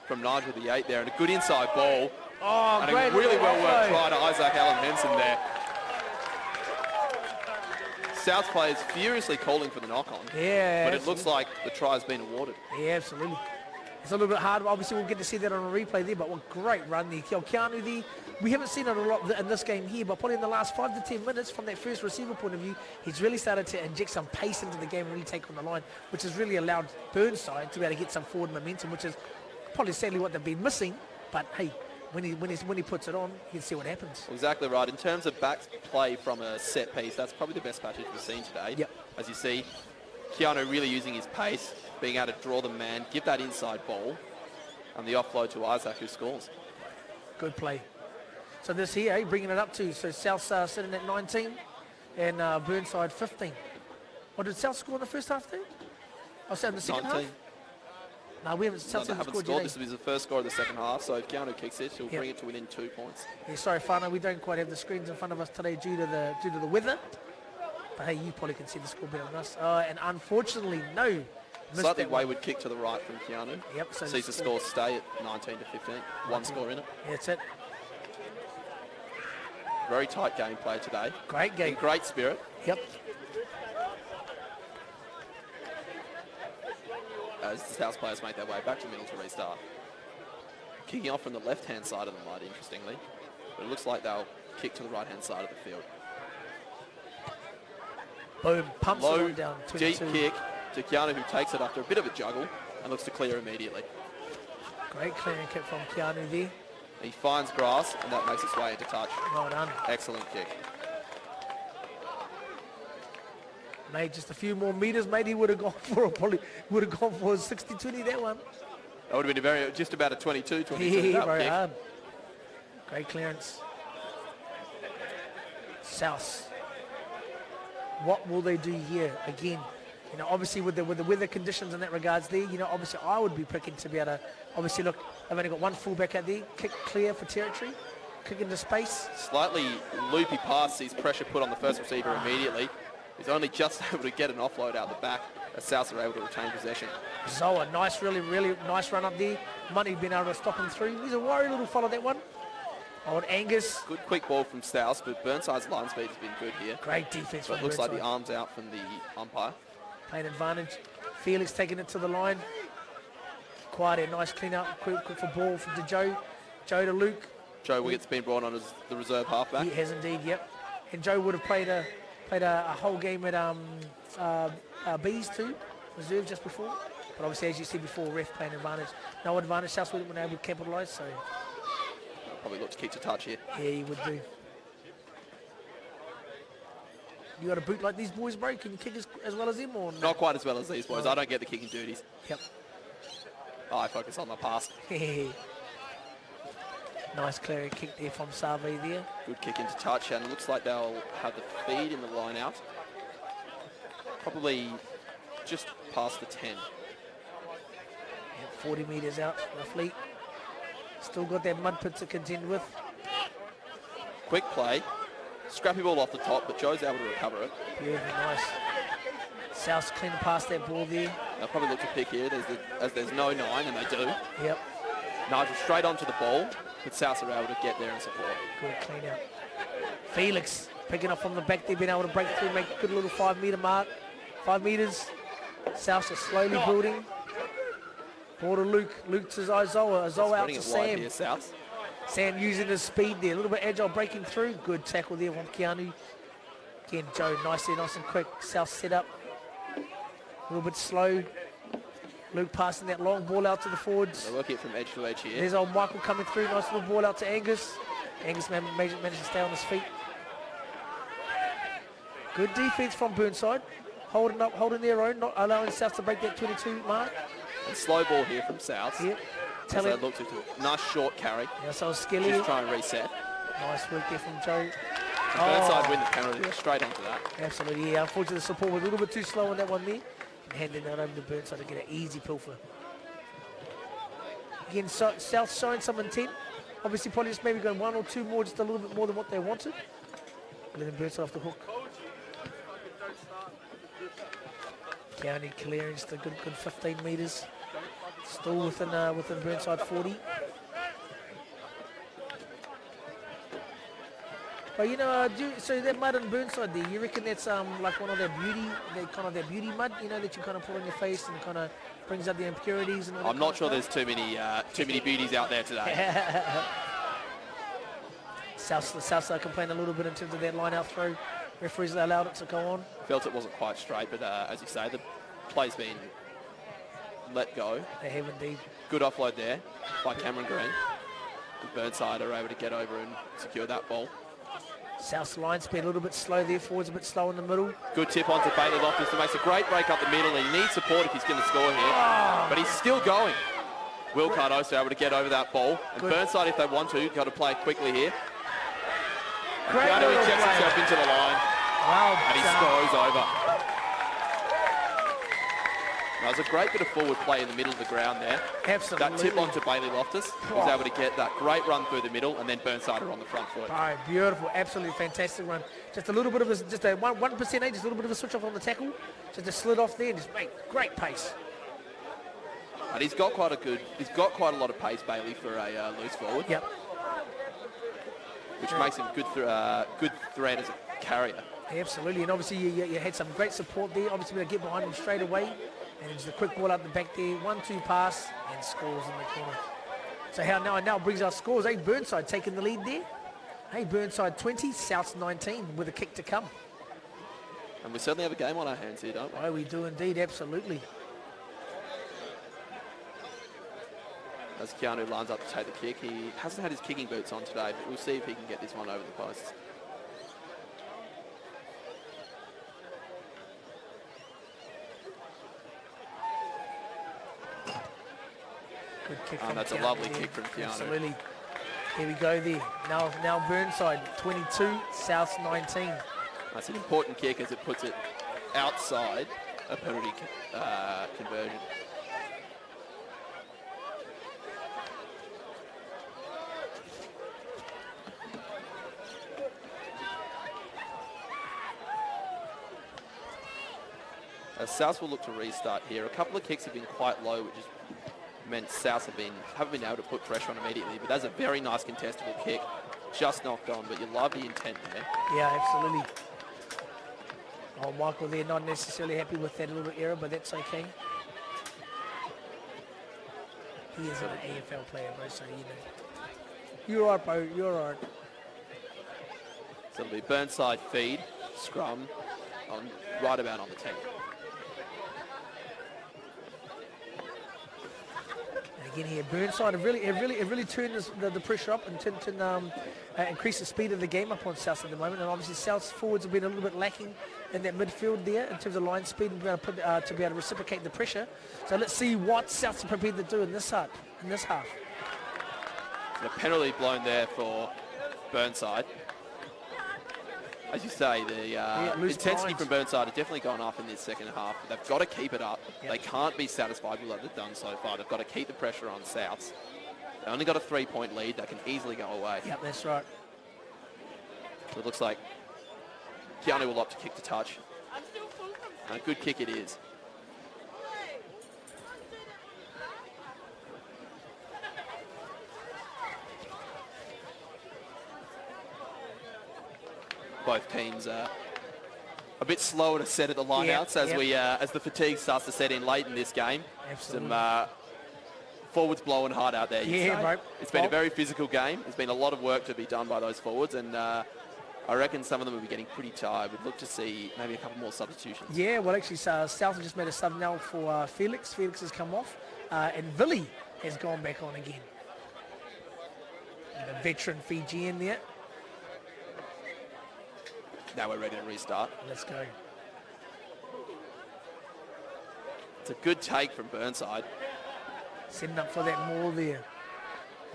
from Nigel the 8 there, and a good inside ball. Oh, And great. a really well worked try. try to Isaac Allen Henson there. South players furiously calling for the knock-on. Yeah, But it looks like the try's been awarded. Yeah, absolutely. It's a little bit hard. Obviously, we'll get to see that on a replay there, but what great run there. Keanu there. We haven't seen it a lot in this game here, but probably in the last 5 to 10 minutes from that first receiver point of view, he's really started to inject some pace into the game and really take on the line, which has really allowed Burnside to be able to get some forward momentum, which is probably sadly what they've been missing. But hey, when he puts it on, you can see what happens. Well, exactly right. In terms of back play from a set piece, that's probably the best passage we've seen today. Yep. As you see, Keanu really using his pace, being able to draw the man, give that inside ball, and the offload to Isaac, who scores. Good play. So this here, bringing it up to, so South sitting at 19 and Burnside 15. Or did South score in the first half there? I said in the second 19. half? No, we haven't. South They haven't scored scored. yet. This will be the first score of the second half, so if Keanu kicks it, he'll Yep. bring it to within 2 points. Yeah, sorry, Fano, we don't quite have the screens in front of us today due to the weather. But hey, you probably can see the score better than us. And unfortunately, no. Missed Slightly that one. wayward kick to the right from Keanu. Yep. So Sees the score stay at 19 to 15. One score in it. Yeah, that's it. Very tight gameplay today. Great game. In great spirit. Yep. As the South players make their way back to middle to restart. Kicking off from the left-hand side of the mud, interestingly. But it looks like they'll kick to the right-hand side of the field. Boom. Pumps it Low, on down. deep 22. kick to Keanu, who takes it after a bit of a juggle and looks to clear immediately. Great clearing kick from Keanu there. He finds grass, and that makes its way into touch. Well done. Excellent kick. Mate, just a few more meters, mate, he would have gone for a 60-20 that one. That would have been just about a 22. Yeah, that very kick. hard. Great clearance. South. What will they do here again? You know, obviously with the weather conditions in that regards there, you know, obviously I would be picking to be able to, obviously look, they've only got one fullback out there, kick clear for territory, kick into space. Slightly loopy pass, sees pressure put on the first receiver immediately. He's only just able to get an offload out the back as Souths are able to retain possession. Zoa, nice, really nice run up there. Money been able to stop him through. He's a worried little follow that one. Old Angus. Good quick ball from Souths, but Burnside's line speed has been good here. Great defense But from it looks like Burnside. the arm's out from the umpire. Playing advantage. Felix taking it to the line. Quiet, a nice clean up, quick for ball to Joe. Joe to Luke. Joe Wiggett's been brought on as the reserve halfback. He has indeed, yep. And Joe would have played a whole game at Bees too, reserve just before. But obviously, as you see before, ref playing advantage. No advantage, South wouldn't been able to capitalise, so Probably look to kick to touch here. yeah, he would do. You got a boot like these boys, bro? Can you kick as well as him or no? Not quite as well as these boys. I don't get the kicking duties. Yep. I focus on my pass. Nice clearing kick there from Sarve there. Good kick into touch, and it looks like they'll have the feed in the line out. Probably just past the 10. Yep, 40 metres out roughly. Still got that mud pit to contend with. Quick play. Scrappy ball off the top, but Joe's able to recover it. Beautiful, nice. South's clean past that ball there. They'll probably look to pick here as there's no 9, and they do. Yep, Nigel straight onto the ball, but Souths are able to get there and support. good clean out. Felix picking up from the back there, being able to break through, make a good little 5 metre mark. 5 metres. Souths are slowly building. Ball to Luke. Luke to Izoa. Izoa out Spreading to it wide Sam. here, Souths. Sam using his speed there. A little bit agile breaking through. Good tackle there from Keanu. Again, Joe, nice there, nice and quick. South set up. A little bit slow. Luke passing that long ball out to the forwards. They're working it from edge to edge here. There's old Michael coming through. Nice little ball out to Angus. Angus managed to stay on his feet. Good defense from Burnside. Holding up, holding their own, not allowing South to break that 22 mark. And slow ball here from Souths. Yep. As Tell they him. look to nice short carry. Yeah, so Skilly. Just try and reset. Nice work there from Joe. Burnside win the penalty. They're straight onto that. Absolutely, yeah. Unfortunately, the support was a little bit too slow on that one there. And handing that over to Burnside to get an easy pilfer. Again, South showing some intent. Obviously, probably just maybe going 1 or 2 more, just a little bit more than what they wanted. Letting Burnside off the hook. County clearing just a good 15 metres. Still within Burnside 40. But you know, so that mud on Burnside there, you reckon that's like one of their beauty mud, you know, that you kind of put on your face and kind of brings out the impurities and all that. I'm not sure there's too many beauties out there today. Southside complained a little bit in terms of that line out throw. Referees allowed it to go on. Felt it wasn't quite straight, but as you say, the play's been let go. They have indeed. Good offload there by Cameron Green. And Burnside are able to get over and secure that ball. South's line speed a little bit slow there, forwards a bit slow in the middle. Good tip onto Bailey Loftus, who makes a great break up the middle. He needs support if he's going to score here, but he's still going. Will Cardoso able to get over that ball. And Good. Burnside, if they want to, got to play it quickly here. Great Keanu little injects play. himself into the line, Wow, and he scores over. That was a great bit of forward play in the middle of the ground there. Absolutely. That tip onto Bailey Loftus. He was able to get that great run through the middle, and then Burnside are on the front foot. All right, beautiful, absolutely fantastic run. Just a little bit of just a 1%, just a little bit of a switch off on the tackle. Just slid off there and just make great pace. And he's got quite a lot of pace, Bailey, for a loose forward, Yep. which makes him good threat as a carrier. Absolutely, and obviously you had some great support there. Obviously, we're going to get behind him straight away. And just a quick ball out the back there, 1-2 pass, and scores in the corner. So now brings our scores. Hey, Burnside taking the lead there. Hey, Burnside 20, Souths 19 with a kick to come. And we certainly have a game on our hands here, don't we? Oh, we do indeed, absolutely. As Keanu lines up to take the kick, he hasn't had his kicking boots on today, but we'll see if he can get this one over the posts. Good kick from That's a Keanu lovely there. kick from Keanu. Absolutely. Here we go there. Now Burnside 22, South 19. That's an important kick as it puts it outside a penalty conversion. South will look to restart here. A couple of kicks have been quite low, which has meant South haven't been able to put pressure on immediately. But that's a very nice contestable kick, just knocked on. But you love the intent there. Yeah, absolutely. Oh, Michael there not necessarily happy with that little error, but that's okay. He is an AFL player, bro, so you know. You're all right, bro. You're all right. So it'll be Burnside feed, scrum, right about on the 10. Again here, Burnside have really turned the pressure up and increased the speed of the game up on South at the moment. And obviously South's forwards have been a little bit lacking in that midfield there in terms of line speed and to be able to reciprocate the pressure. So let's see what South's prepared to do in this half. The penalty blown there for Burnside. As you say, the intensity from Burnside has definitely gone up in this second half. They've got to keep it up. Yep. They can't be satisfied with what they've done so far. They've got to keep the pressure on Souths. They only got a 3-point lead. They can easily go away. Yep, that's right. So it looks like Keanu will opt to kick to touch. And a good kick it is. Both teams are a bit slower to set at the lineouts as the fatigue starts to set in late in this game. Absolutely. Some forwards blowing hard out there. Yeah, bro. It's been a very physical game. There's been a lot of work to be done by those forwards, and I reckon some of them will be getting pretty tired. We'd look to see maybe a couple more substitutions. Yeah, well, actually, South have just made a sub now for Felix. Felix has come off, and Villy has gone back on again. And the veteran Fijian there. Now we're ready to restart. Let's go. It's a good take from Burnside. Setting up for that maul there.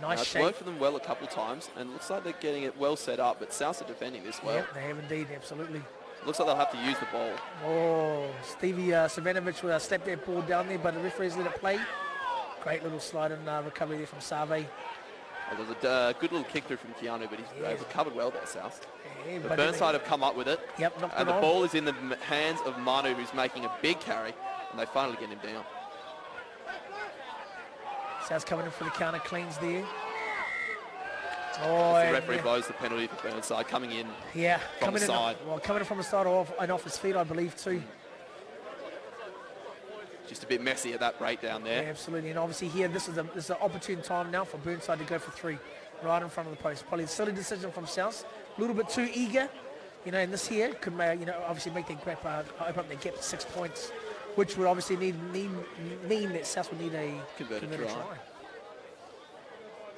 Nice It's shape. worked for them well a couple times, and it looks like they're getting it well set up, but South are defending this well. Yep, they have indeed, absolutely. Looks like they'll have to use the ball. Oh, Stevie Savanovic will slap that ball down there, but the referee's let it play. Great little slide and recovery there from Save. There was a good little kick through from Keanu, but he's recovered well there, South. Yeah, but Burnside have come up with it. Yep, knocked and it the on. ball is in the hands of Manu, who's making a big carry, and they finally get him down. South's coming in for the counter cleans there. The referee blows the penalty for Burnside, coming in from the side. Coming in from the side and off his feet, I believe, too. Just a bit messy at that breakdown there. Yeah, absolutely. And obviously here, this is an opportune time now for Burnside to go for 3 right in front of the post. Probably a silly decision from South. A little bit too eager. And this here could, obviously make their gap, open up their gap to 6 points, which would obviously mean that South would need a converted try.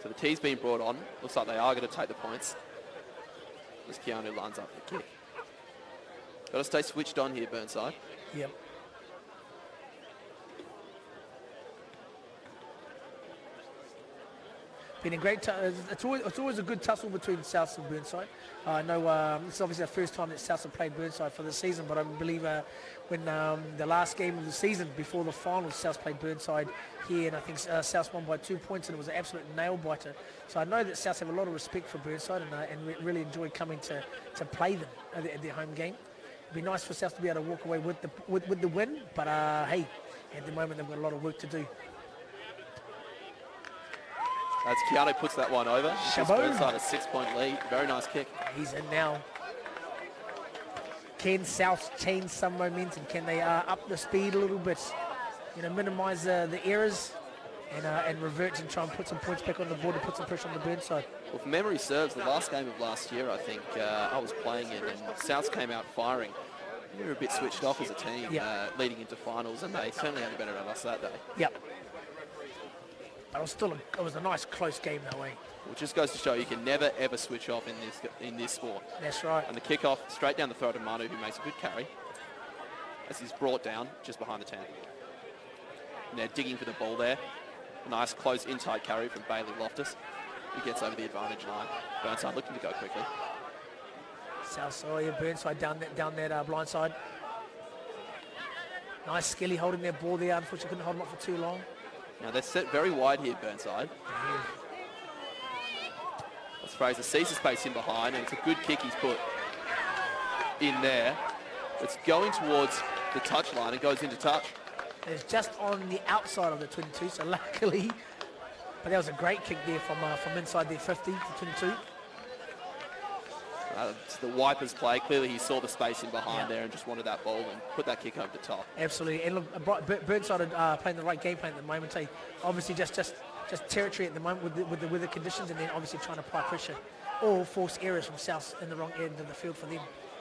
So the tee's been brought on. Looks like they are going to take the points. As Keanu lines up the kick. Got to stay switched on here, Burnside. Yep. Been a great. It's always a good tussle between South and Burnside. I know this is obviously the first time that South have played Burnside for the season, but I believe when the last game of the season before the final, South played Burnside here, and I think South won by 2 points, and it was an absolute nail biter. So I know that South have a lot of respect for Burnside, and really enjoy coming to play them at their home game. It'd be nice for South to be able to walk away with the win, but hey, at the moment they've got a lot of work to do. As Keanu puts that one over, gives Burnside a 6-point lead. Very nice kick. He's in now. Can South change some momentum? Can they up the speed a little bit? Minimise the errors and revert and try and put some points back on the board to put some pressure on the Burnside. Well, if memory serves, the last game of last year, I think I was playing it, and South came out firing. We were a bit switched off as a team leading into finals, and they certainly had a better at us that day. Yep. But it was a nice close game that way. Well, it just goes to show you can never ever switch off in this sport. That's right. And the kick-off straight down the throat of Manu, who makes a good carry, as he's brought down just behind the 10. And they're digging for the ball there. A nice close in-tight carry from Bailey Loftus. He gets over the advantage line. Burnside looking to go quickly. South side, Burnside down that blind side. Nice Skilly holding their ball there. Unfortunately, couldn't hold them up for too long. Now they're set very wide here, Burnside. As Fraser sees the space in behind, and it's a good kick he's put in there. It's going towards the touch line and goes into touch. It's just on the outside of the 22, so luckily. But that was a great kick there from inside their 50 to 22. It's the Wipers play. Clearly he saw the space in behind there and just wanted that ball and put that kick over the top. Absolutely. And look, Burnside are playing the right game plan at the moment. Obviously just territory at the moment with the weather conditions, and then obviously trying to apply pressure or force errors from South in the wrong end of the field for them.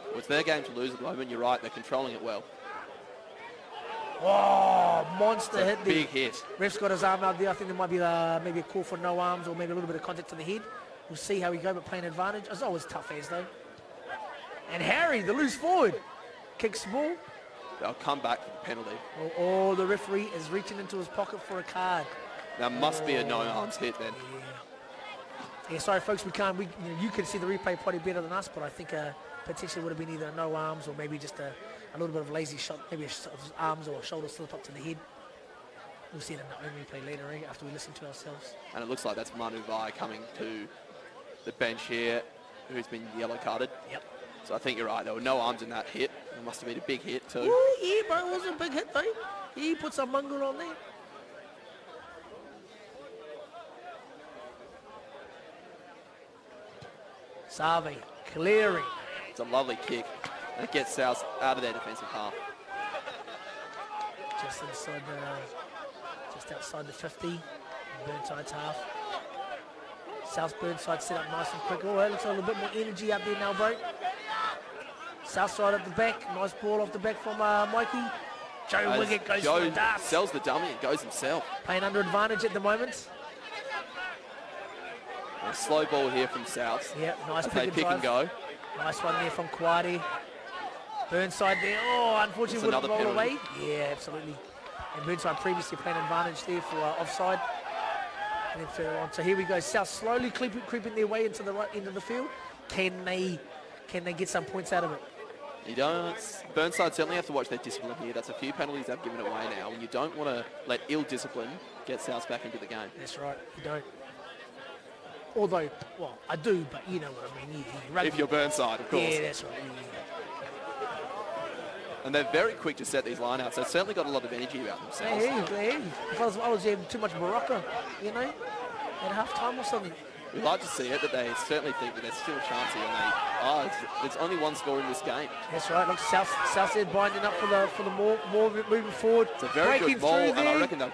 Well, it's their game to lose at the moment. You're right. They're controlling it well. Oh, monster hit there. Big hit. Ref's got his arm out there. I think there might be maybe a call for no arms or maybe a little bit of contact to the head. We'll see how we go, but playing advantage. It's always tough as though. And Harry, the loose forward, kicks the ball. They'll come back for the penalty. Oh, the referee is reaching into his pocket for a card. That must be a no arms hit then. Yeah, sorry folks, we can't. You can see the replay probably better than us, but I think potentially would have been either a no arms or maybe just a little bit of a lazy shot, maybe arms or shoulder slip up to the head. We'll see it in the own replay later after we listen to ourselves. And it looks like that's Manu Vai coming to the bench here, who's been yellow carded. Yep. So I think you're right. There were no arms in that hit. It must have been a big hit too. Ooh, yeah, bro, it was a big hit though. He put some mungle on there. Savi clearing. It's a lovely kick. And it gets South out of their defensive half. Just outside the 50. Burnside's half. South Burnside set up nice and quick. Oh, it looks like a little bit more energy out there now, bro. South side at the back. Nice ball off the back from Mikey. Joe Wiggett goes for the dart. Sells the dummy and goes himself. Playing under advantage at the moment. A slow ball here from South. Yeah, nice pick and go. Nice one there from Quadi. Burnside there. Oh, unfortunately wouldn't roll away. Yeah, absolutely. And Burnside previously playing advantage there for offside. And then further on. So here we go. South slowly creeping their way into the right end of the field. Can they get some points out of it? You don't. Burnside certainly have to watch their discipline here. That's a few penalties they've given away now, and you don't want to let ill discipline get South back into the game. That's right. You don't. Although, well, I do, but you know what I mean. If you're Burnside, of course. Yeah, that's right. Yeah. And they're very quick to set these lineouts. They've certainly got a lot of energy about themselves. If I was having too much Baraka, at half-time or something. We'd like to see it, but they certainly think that there's still a chance here. And there's only one score in this game. That's right. Look, Southside binding up for the more moving forward. It's a very good ball, and I reckon they'll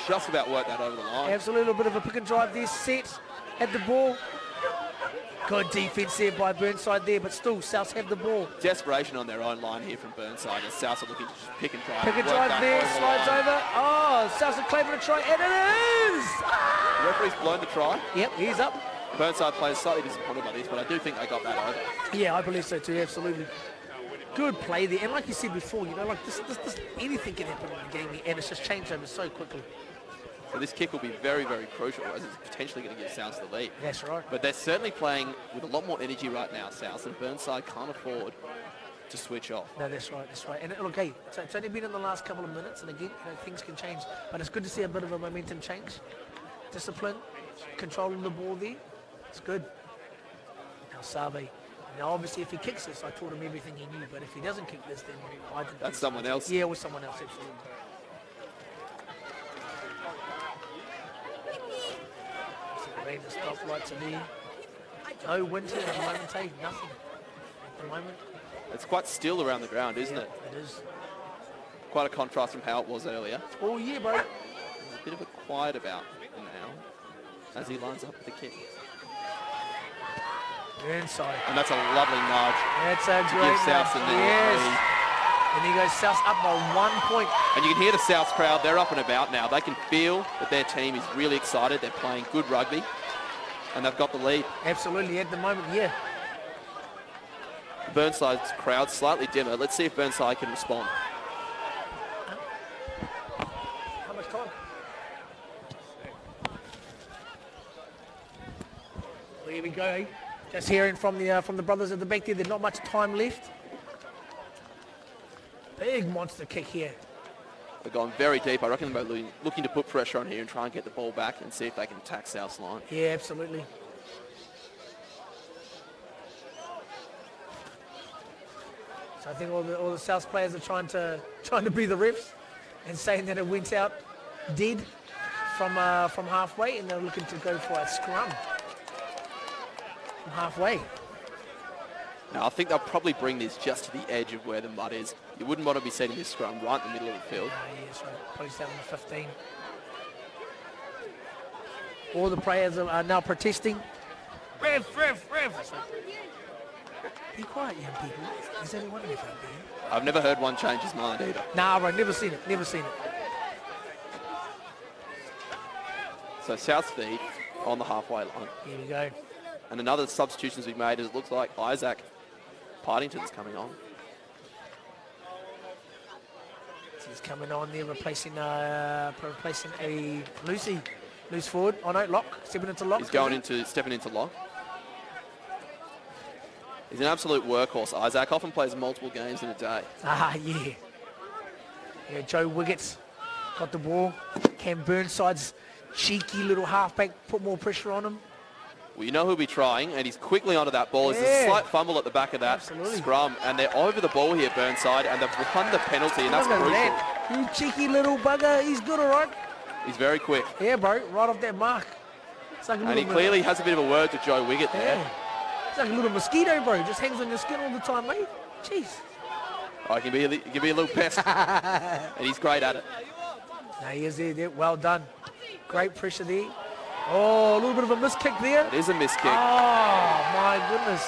just about work that over the line. Absolutely, a bit of a pick and drive there. Set at the ball. Good defence there by Burnside there, but still Souths have the ball. Desperation on their own line here from Burnside, as Souths are looking to just pick and drive. Pick and drive there, slides over. Oh, Souths are claiming a try, and it is! The referee's blown the try. Yep, he's up. Burnside players slightly disappointed by this, but I do think they got that over. Yeah, I believe so too, absolutely. Good play there, and like you said before, like this anything can happen in the game, and it's just changed over so quickly. So this kick will be very, very crucial, as it's potentially going to give South the lead. That's right. But they're certainly playing with a lot more energy right now, South, and Burnside can't afford to switch off. No, that's right. And look, hey, it's only been in the last couple of minutes, and again, things can change. But it's good to see a bit of a momentum change. Discipline, controlling the ball there. It's good. Now Sabe. Now obviously if he kicks this, I taught him everything he knew, but if he doesn't kick this, then I didn't. That's someone else. Yeah, with someone else, absolutely. The stoplights are there. No winter at the moment, hey, nothing at the moment. It's quite still around the ground, isn't it? It is. Quite a contrast from how it was earlier. Oh yeah, bro. There's a bit of a quiet about now as he lines up with the kick. Inside. And that's a lovely nudge. That's a great give South nudge. the Yes. And he goes South up by 1 point. And you can hear the South crowd, they're up and about now. They can feel that their team is really excited. They're playing good rugby. And they've got the lead. Absolutely, at the moment, yeah. Burnside's crowd slightly dimmer. Let's see if Burnside can respond. How much time? go, eh? Just hearing from the brothers at the back there, there's not much time left. Big monster kick here. They've gone very deep. I reckon they're looking to put pressure on here and try and get the ball back and see if they can attack South's line. Yeah, absolutely. So I think all the South players are trying to be the refs and saying that it went out dead from halfway, and they're looking to go for a scrum from halfway. Now, I think they'll probably bring this just to the edge of where the mud is. You wouldn't want to be setting this scrum right in the middle of the field. Yes, right. Probably 7 to 15. All the players are now protesting. Ref. Be quiet, young people. There's only one ref out there. I've never heard one change his mind either. Nah, bro, never seen it. So South feed on the halfway line. Here we go. And another substitutions we've made is it looks like Isaac Partington's coming on. He's coming on there, replacing a loose forward. Oh no, lock, stepping into lock. He's stepping into lock. He's an absolute workhorse. Isaac often plays multiple games in a day. Yeah. Yeah, Joe Wiggett's got the ball. Cam Burnside's cheeky little halfback put more pressure on him. Well, you know who'll be trying, and he's quickly onto that ball. There's a slight fumble at the back of that scrum, and they're over the ball here, Burnside, and they've won the penalty, and that's crucial. You cheeky little bugger, he's good, all right? He's very quick. Yeah, bro, right off that mark. It's like and he clearly has a bit of a word to Joe Wiggett there. It's like a little mosquito, bro. Just hangs on your skin all the time, mate. Jeez. Oh, he can be a little pest, and he's great at it. No, he is there. Well done. Great pressure there. Oh, a little bit of a miss kick there. It is a miss kick. Oh, my goodness.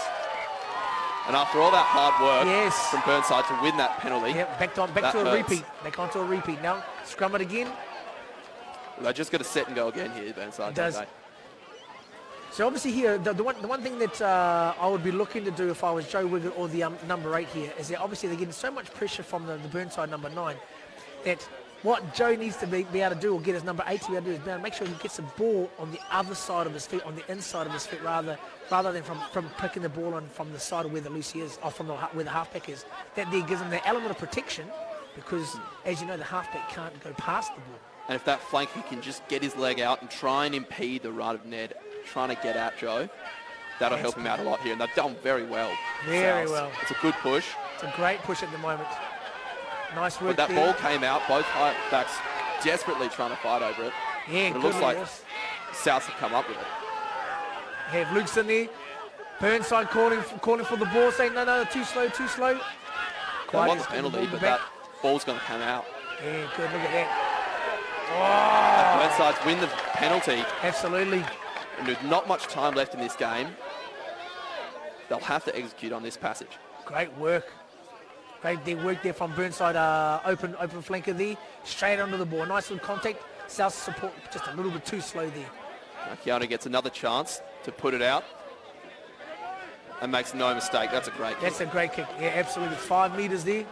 And after all that hard work from Burnside to win that penalty. Yep, back to a repeat. Back onto a repeat. Now, scrum it again. Well, they're just going to set and go again here, Burnside. It does. So obviously here, the one thing that I would be looking to do if I was Joe Wiggett or the number 8 here is that obviously they're getting so much pressure from the Burnside number 9 that what Joe needs to be able to do, or get his number 8 to be able to do, is be able to make sure he gets the ball on the other side of his feet, on the inside of his feet, rather than from picking the ball on from the side of where the loosey is, or from where the halfback is. That there gives him the element of protection, because as you know, the halfback can't go past the ball. And if that flanker can just get his leg out and try and impede the run of Ned, trying to get at Joe, that'll help him out a lot here. And they've done very well. Very well. It's a good push. It's a great push at the moment. Nice work. But that ball came out, both halfbacks desperately trying to fight over it. Yeah, but it looks like South have come up with it. Have Luke's in there. Burnside calling for the ball, saying no, too slow. They won the penalty, but that ball's going to come out. Yeah, good, look at that. Oh. Burnside's win the penalty. Absolutely. And with not much time left in this game, they'll have to execute on this passage. Great work. Great work there from Burnside, open flanker there, straight onto the ball. Nice little contact. South support just a little bit too slow there. Keanu gets another chance to put it out and makes no mistake. That's a great kick. That's a great kick. Yeah, absolutely. 5 metres there.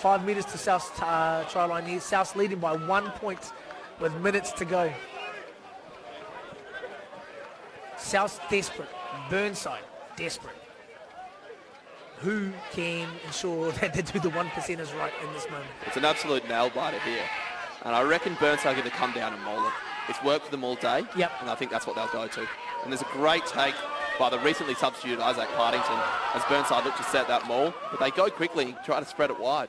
5 metres to South's try line here. South's leading by 1 point with minutes to go. South's desperate. Burnside desperate. Who can ensure that they do the 1%ers right in this moment? It's an absolute nail biter here. And I reckon Burnside are going to come down and maul it. It's worked for them all day. Yep. And I think that's what they'll go to. And there's a great take by the recently substituted Isaac Partington as Burnside look to set that maul. But they go quickly, try to spread it wide.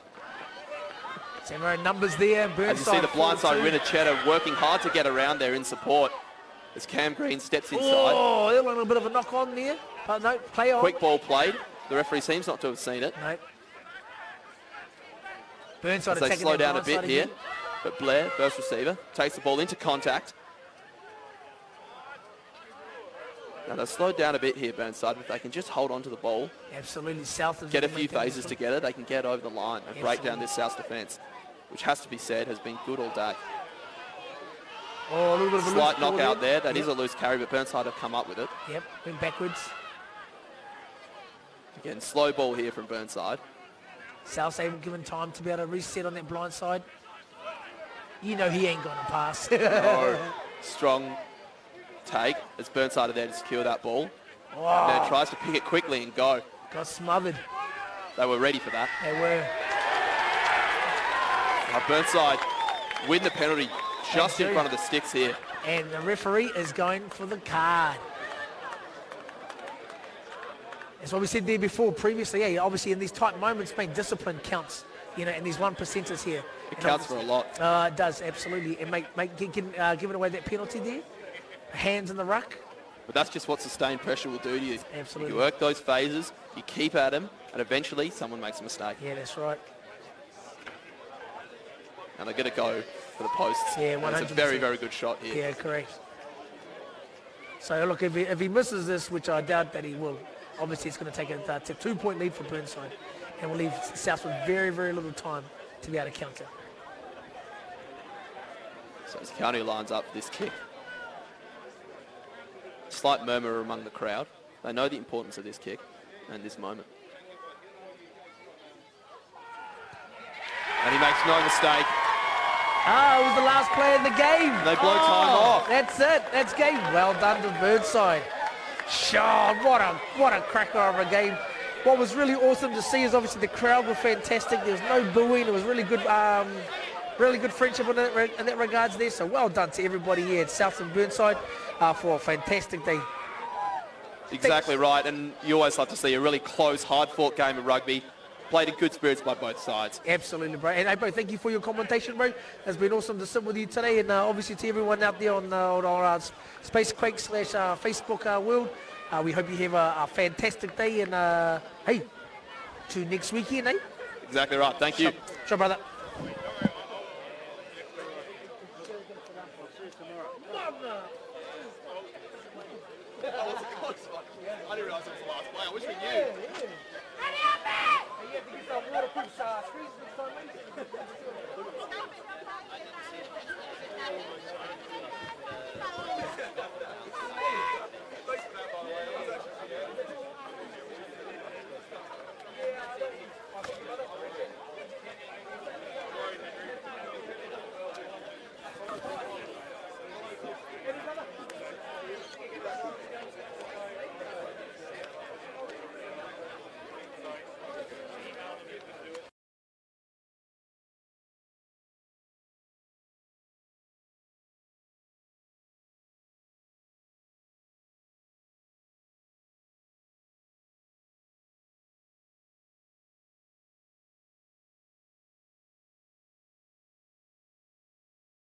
Same row numbers there. Burnside, as you see the blindside Rinna Cheddar working hard to get around there in support as Cam Green steps inside. Oh, a little bit of a knock on there. But no, play on. Quick ball played. The referee seems not to have seen it. No. Burnside as they slow down a bit here. Again. But Blair, first receiver, takes the ball into contact. Now they've slowed down a bit here, Burnside. If they can just hold on to the ball. Absolutely. South get a few phases together, they can get over the line and break down this South defence, which has to be said has been good all day. Oh, a little bit of a slight knockout there. That is a loose carry, but Burnside have come up with it. Yep, went backwards. Again, slow ball here from Burnside. South's able given time to be able to reset on that blind side. You know he ain't going to pass. No. Strong take as Burnside are there to secure that ball. Then tries to pick it quickly and go. Got smothered. They were ready for that. They were. Burnside win the penalty just in front of the sticks here. And the referee is going for the card. That's what we said there before, previously. Yeah, obviously in these tight moments, mate, discipline counts. You know, and these 1%ers here. It counts for a lot. It does, absolutely. And giving away that penalty there, hands in the ruck. But that's just what sustained pressure will do to you. Absolutely. You work those phases, you keep at them, and eventually someone makes a mistake. Yeah, that's right. And they get a go for the posts. Yeah, 100%. And it's a very, very good shot here. Yeah, correct. So look, if he misses this, which I doubt that he will, obviously it's going to take a 2-point lead for Burnside, and will leave South with very, very little time to be able to counter. So as County lines up for this kick. Slight murmur among the crowd. They know the importance of this kick and this moment. And he makes no mistake. It was the last play in the game. They blow time off. That's it. That's game. Well done to Burnside. Sure, what a cracker of a game. What was really awesome to see is obviously the crowd were fantastic. There was no booing. It was really good friendship in that regards there. So well done to everybody here at South and Burnside for a fantastic day. Exactly right. And you always love to see a really close, hard-fought game of rugby. Played in good spirits by both sides. Absolutely, bro. And hey, bro, thank you for your commentation, bro. It's been awesome to sit with you today, and obviously to everyone out there on our Spacequake / Facebook world. We hope you have a fantastic day, and hey, to next weekend, eh? Exactly right. Thank you. Sure, brother. That was a close one. I didn't realise it was the last play. I wish we knew.